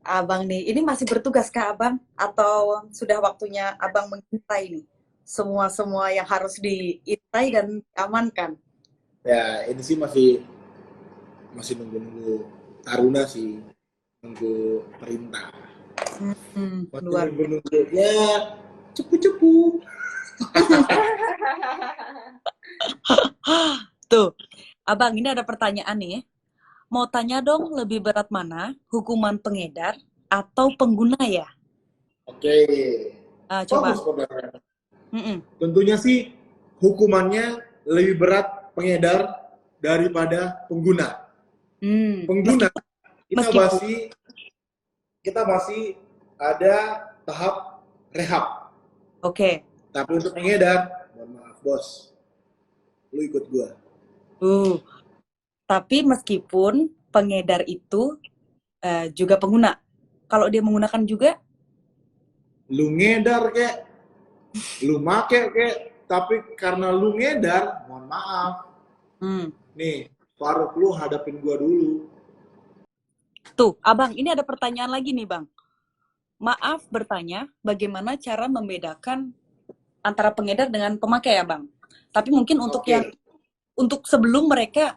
Abang nih, ini masih bertugas kah Abang? Atau sudah waktunya Abang mengintai nih? Semua yang harus diintai dan diamankan? Ya, ini sih masih nunggu taruna sih. Nunggu perintah. Masih nunggu ya cepu-cepu. Tuh, Abang ini ada pertanyaan nih. Mau tanya dong, lebih berat mana? Hukuman pengedar atau pengguna ya? Oke. Coba. Tentunya sih hukumannya lebih berat pengedar daripada pengguna. Pengguna kita masih ada tahap rehab. Oke. Tapi untuk pengedar, mohon maaf bos, lu ikut gua. Tapi meskipun pengedar itu juga pengguna, kalau dia menggunakan juga, lu ngedar kek, lu make kek, tapi karena lu ngedar, mohon maaf. Nih, Faruk lu hadapin gua dulu. Tuh, Abang, ini ada pertanyaan lagi nih, Bang. Maaf bertanya, bagaimana cara membedakan antara pengedar dengan pemakai ya, Bang? Tapi mungkin untuk sebelum mereka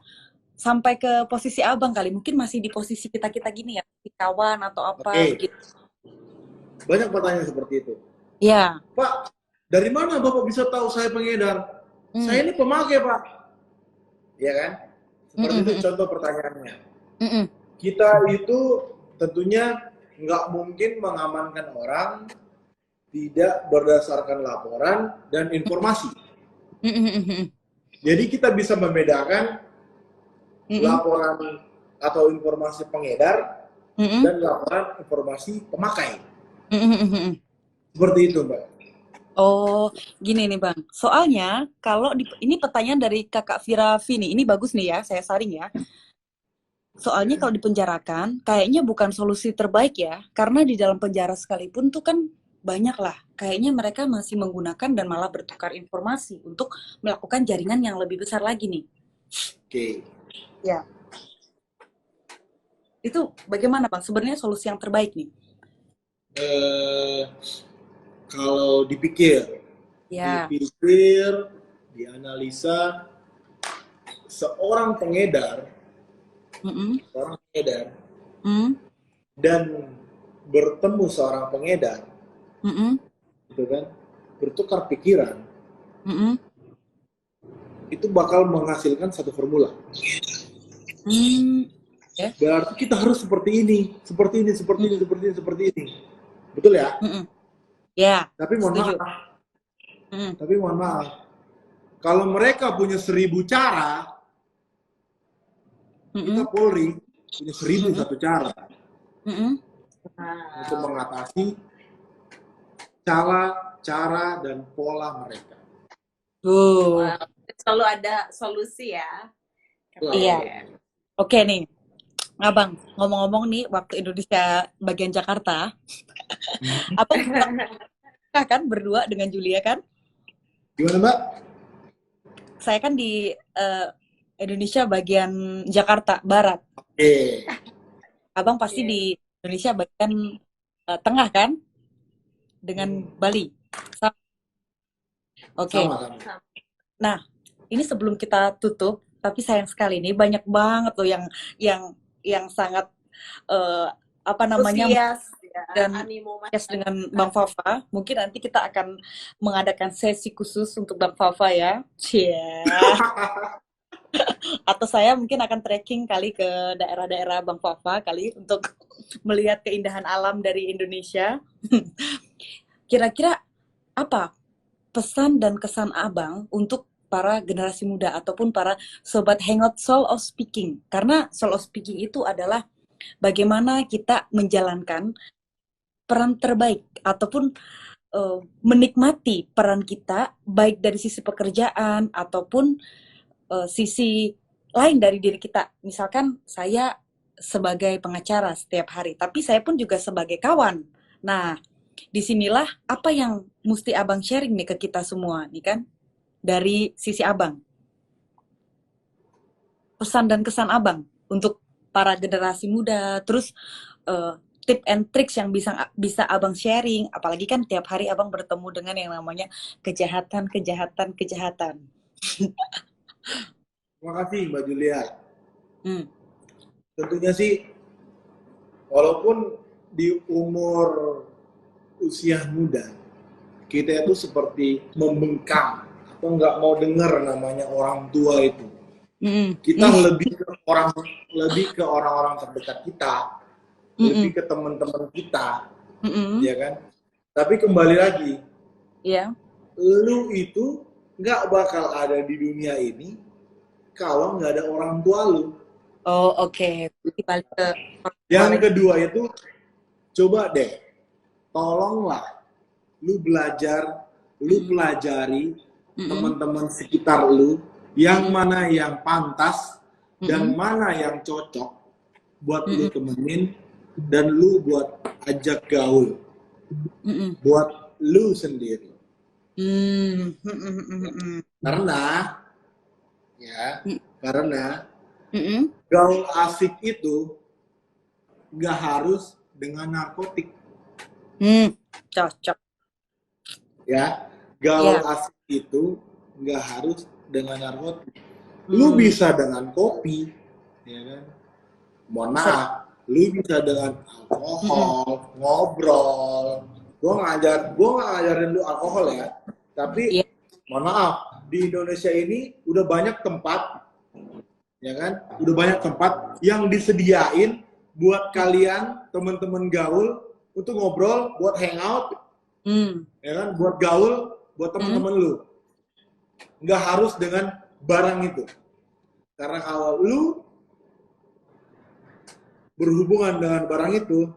sampai ke posisi Abang kali, mungkin masih di posisi kita gini ya, di kawan atau apa gitu. Banyak pertanyaan seperti itu. Iya. Pak, dari mana Bapak bisa tahu saya pengedar? Saya ini pemakai, Pak. ya kan? Seperti itu contoh pertanyaannya. Mm-mm. Kita itu tentunya nggak mungkin mengamankan orang tidak berdasarkan laporan dan informasi. Jadi kita bisa membedakan laporan atau informasi pengedar dan laporan informasi pemakai. Seperti itu, Mbak. Oh, gini nih Bang. Soalnya kalau ini pertanyaan dari Kakak Vira Vini, ini bagus nih ya, saya saring ya. Soalnya kalau dipenjarakan, kayaknya bukan solusi terbaik ya, karena di dalam penjara sekalipun tuh kan banyak lah. Kayaknya mereka masih menggunakan dan malah bertukar informasi untuk melakukan jaringan yang lebih besar lagi nih. Oke. Ya. Itu bagaimana Bang? Sebenarnya solusi yang terbaik nih? Kalau dipikir, dianalisa, seorang pengedar, dan bertemu seorang pengedar, gitu kan, bertukar pikiran, itu bakal menghasilkan satu formula. Berarti kita harus seperti ini, seperti ini. Betul ya? Ya. Tapi mohon maaf. Kalau mereka punya 1000 cara, kita Polri punya 1001 cara untuk mengatasi cara dan pola mereka. Selalu ada solusi ya. Iya. Oke nih. Abang, ngomong-ngomong nih, waktu Indonesia bagian Jakarta, Abang kan berdua dengan Julia kan? Gimana Mbak? Saya kan di Indonesia bagian Jakarta Barat. Abang pasti di Indonesia bagian tengah kan? Dengan Bali. Oke. Nah, ini sebelum kita tutup, tapi sayang sekali nih banyak banget loh yang sangat apa namanya dan dengan Bang Fafa. Mungkin nanti kita akan mengadakan sesi khusus untuk Bang Fafa ya. Atau saya mungkin akan trekking kali ke daerah-daerah Bang Fafa kali untuk melihat keindahan alam dari Indonesia. Kira-kira apa pesan dan kesan Abang untuk para generasi muda ataupun para sobat hangout Soul of Speaking? Karena Soul of Speaking itu adalah bagaimana kita menjalankan peran terbaik ataupun menikmati peran kita baik dari sisi pekerjaan ataupun sisi lain dari diri kita. Misalkan saya sebagai pengacara setiap hari, tapi saya pun juga sebagai kawan. Nah, disinilah apa yang mesti Abang sharing nih ke kita semua nih kan, dari sisi Abang. Pesan dan kesan Abang untuk para generasi muda, terus tip and tricks yang bisa Abang sharing, apalagi kan tiap hari Abang bertemu dengan yang namanya kejahatan. Terima kasih Mbak Julia. Tentunya sih, walaupun di umur usia muda, kita itu seperti membengkang atau nggak mau dengar namanya orang tua itu. Kita lebih ke orang-orang terdekat kita, lebih ke teman-teman kita, ya kan? Tapi kembali lagi, lu itu nggak bakal ada di dunia ini kalau nggak ada orang tua lu. Oh, oke. Yang kedua itu, coba deh, tolonglah lu pelajari teman-teman sekitar lu, yang mana yang pantas dan mana yang cocok buat lu temenin dan lu buat ajak gaul buat lu sendiri. Karena gaul asik itu nggak harus dengan narkotik. Cocok. Ya, gaul asik itu nggak harus dengan narkotik. Lu bisa dengan kopi, ya kan? Mohon maaf, lu bisa dengan alkohol, ngobrol. Gue nggak ngajarin lu alkohol ya, tapi mohon maaf, di Indonesia ini udah banyak tempat ya kan? Udah banyak tempat yang disediain buat kalian teman-teman gaul untuk ngobrol, buat hangout, ya kan? Buat gaul, buat teman-teman lu. Nggak harus dengan barang itu. Karena kalau lu berhubungan dengan barang itu,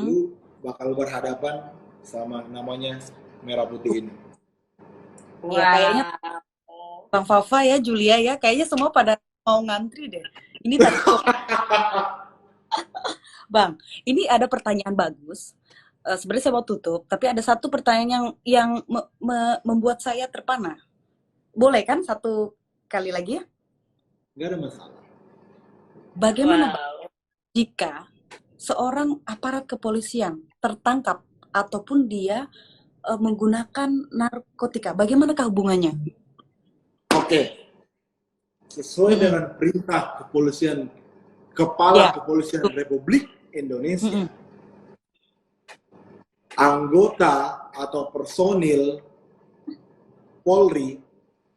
lu bakal berhadapan sama namanya merah putih ini. Ya, kayaknya Bang Fafa ya, Julia ya, kayaknya semua pada mau ngantri deh. Ini tadi Bang, ini ada pertanyaan bagus. Sebenarnya saya mau tutup, tapi ada satu pertanyaan yang membuat saya terpana. Boleh kan satu kali lagi ya? Nggak ada masalah. Bagaimana Bang, jika seorang aparat kepolisian tertangkap ataupun dia menggunakan narkotika, bagaimanakah hubungannya? Oke. Sesuai dengan perintah kepolisian, Kepala Kepolisian Republik Indonesia, anggota atau personil Polri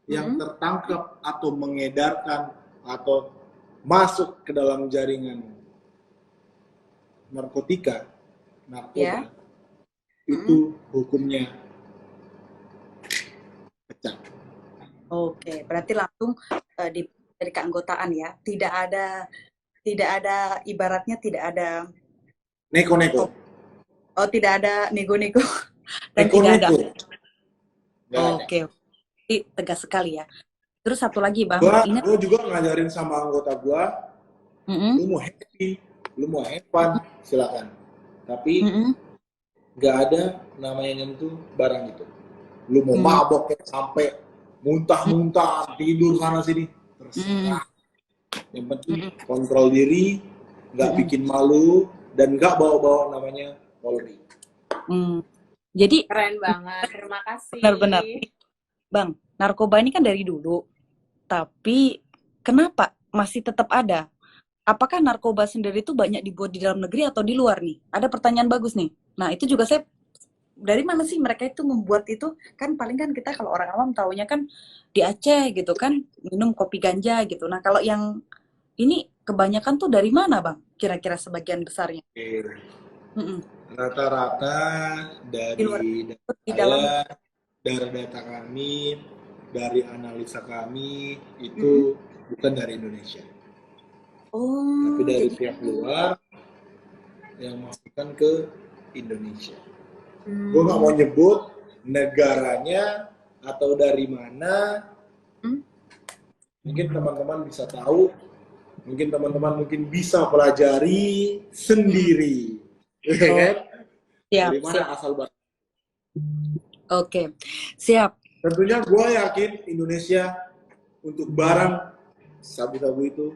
yang tertangkap atau mengedarkan atau masuk ke dalam jaringan narkoba, itu hukumnya pecah. Oke, berarti langsung dari keanggotaan ya, tidak ada ibaratnya tidak ada neko-neko. Oh, tidak ada nego-nego dan Neko-neko. tidak ada. Oke, tegas sekali ya. Terus satu lagi Bang, gue juga ngajarin sama anggota gue, lu mau happy, lu mau have fun, silakan. Tapi nggak ada namanya nyentuh barang itu. Lu mau mabok sampai muntah-muntah, tidur sana sini, terserah. Yang penting kontrol diri, nggak bikin malu, dan nggak bawa-bawa namanya Polri. Jadi keren banget, terima kasih. Benar-benar, Bang. Narkoba ini kan dari dulu, tapi kenapa masih tetap ada? Apakah narkoba sendiri itu banyak dibuat di dalam negeri atau di luar nih? Ada pertanyaan bagus nih. Nah itu juga saya, dari mana sih mereka itu membuat itu? Kan paling kan kita kalau orang awam taunya kan di Aceh gitu kan, minum kopi ganja gitu. Nah kalau yang ini kebanyakan tuh dari mana Bang? Kira-kira sebagian besarnya? Rata-rata dari data kami, dari analisa kami itu bukan dari Indonesia. Tapi dari pihak luar yang masukkan ke Indonesia. Gue nggak mau nyebut negaranya atau dari mana. Mungkin teman-teman bisa tahu, mungkin teman-teman bisa pelajari sendiri. Dari mana asal barang. Oke, siap. Tentunya gue yakin Indonesia untuk barang sabu-sabu itu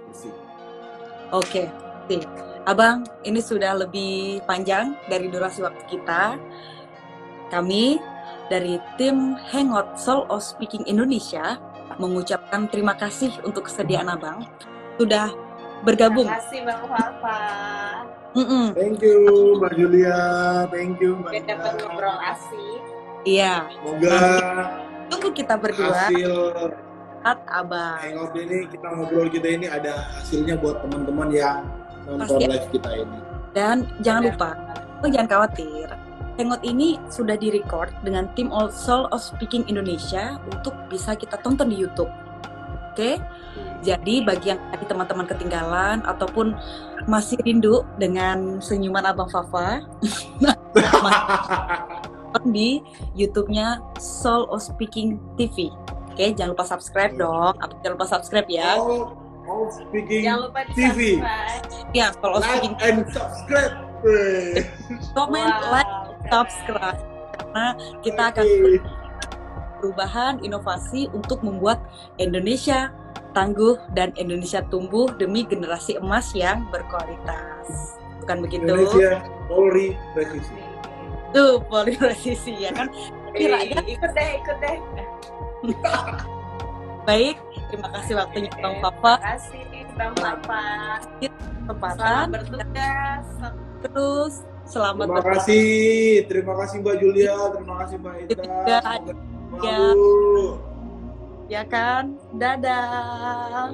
bersih. Oke, Abang, ini sudah lebih panjang dari durasi waktu kita. Kami dari tim Hangout Soul of Speaking Indonesia mengucapkan terima kasih untuk kesediaan Abang sudah bergabung. Terima kasih Bang Fafa. Thank you Mbak Julia, thank you Mbak Julia. Dapat ngobrol asik. Iya. Semoga tunggu kita berdua. Hasil Abang. Hangout ini kita ngobrol kita ini ada hasilnya buat teman-teman yang nonton live kita ini. Dan jangan lupa, jangan khawatir. Hangout ini sudah direcord dengan tim Soul of Speaking Indonesia untuk bisa kita tonton di YouTube. Oke? Jadi bagi yang tadi teman-teman ketinggalan ataupun masih rindu dengan senyuman Abang Fafa di YouTube-nya Soul of Speaking TV. Oke, jangan lupa subscribe dong. Jangan lupa subscribe ya. Soul of Speaking jangan lupa TV. Ya, Soul of Speaking and subscribe. Comment, like, subscribe. Karena kita akan perubahan, inovasi untuk membuat Indonesia tangguh dan Indonesia tumbuh demi generasi emas yang berkualitas. Bukan begitu? Indonesia Polri presisi. Tuh, Polri presisi ya kan? Kiranya ikut deh. Baik, terima kasih waktunya Bang Fafa. Terima kasih Bang Fafa. Selamat bertugas. Terus selamat Terima kasih Mbak Julia, terima kasih Mbak Ita. Ya kan? Dadah.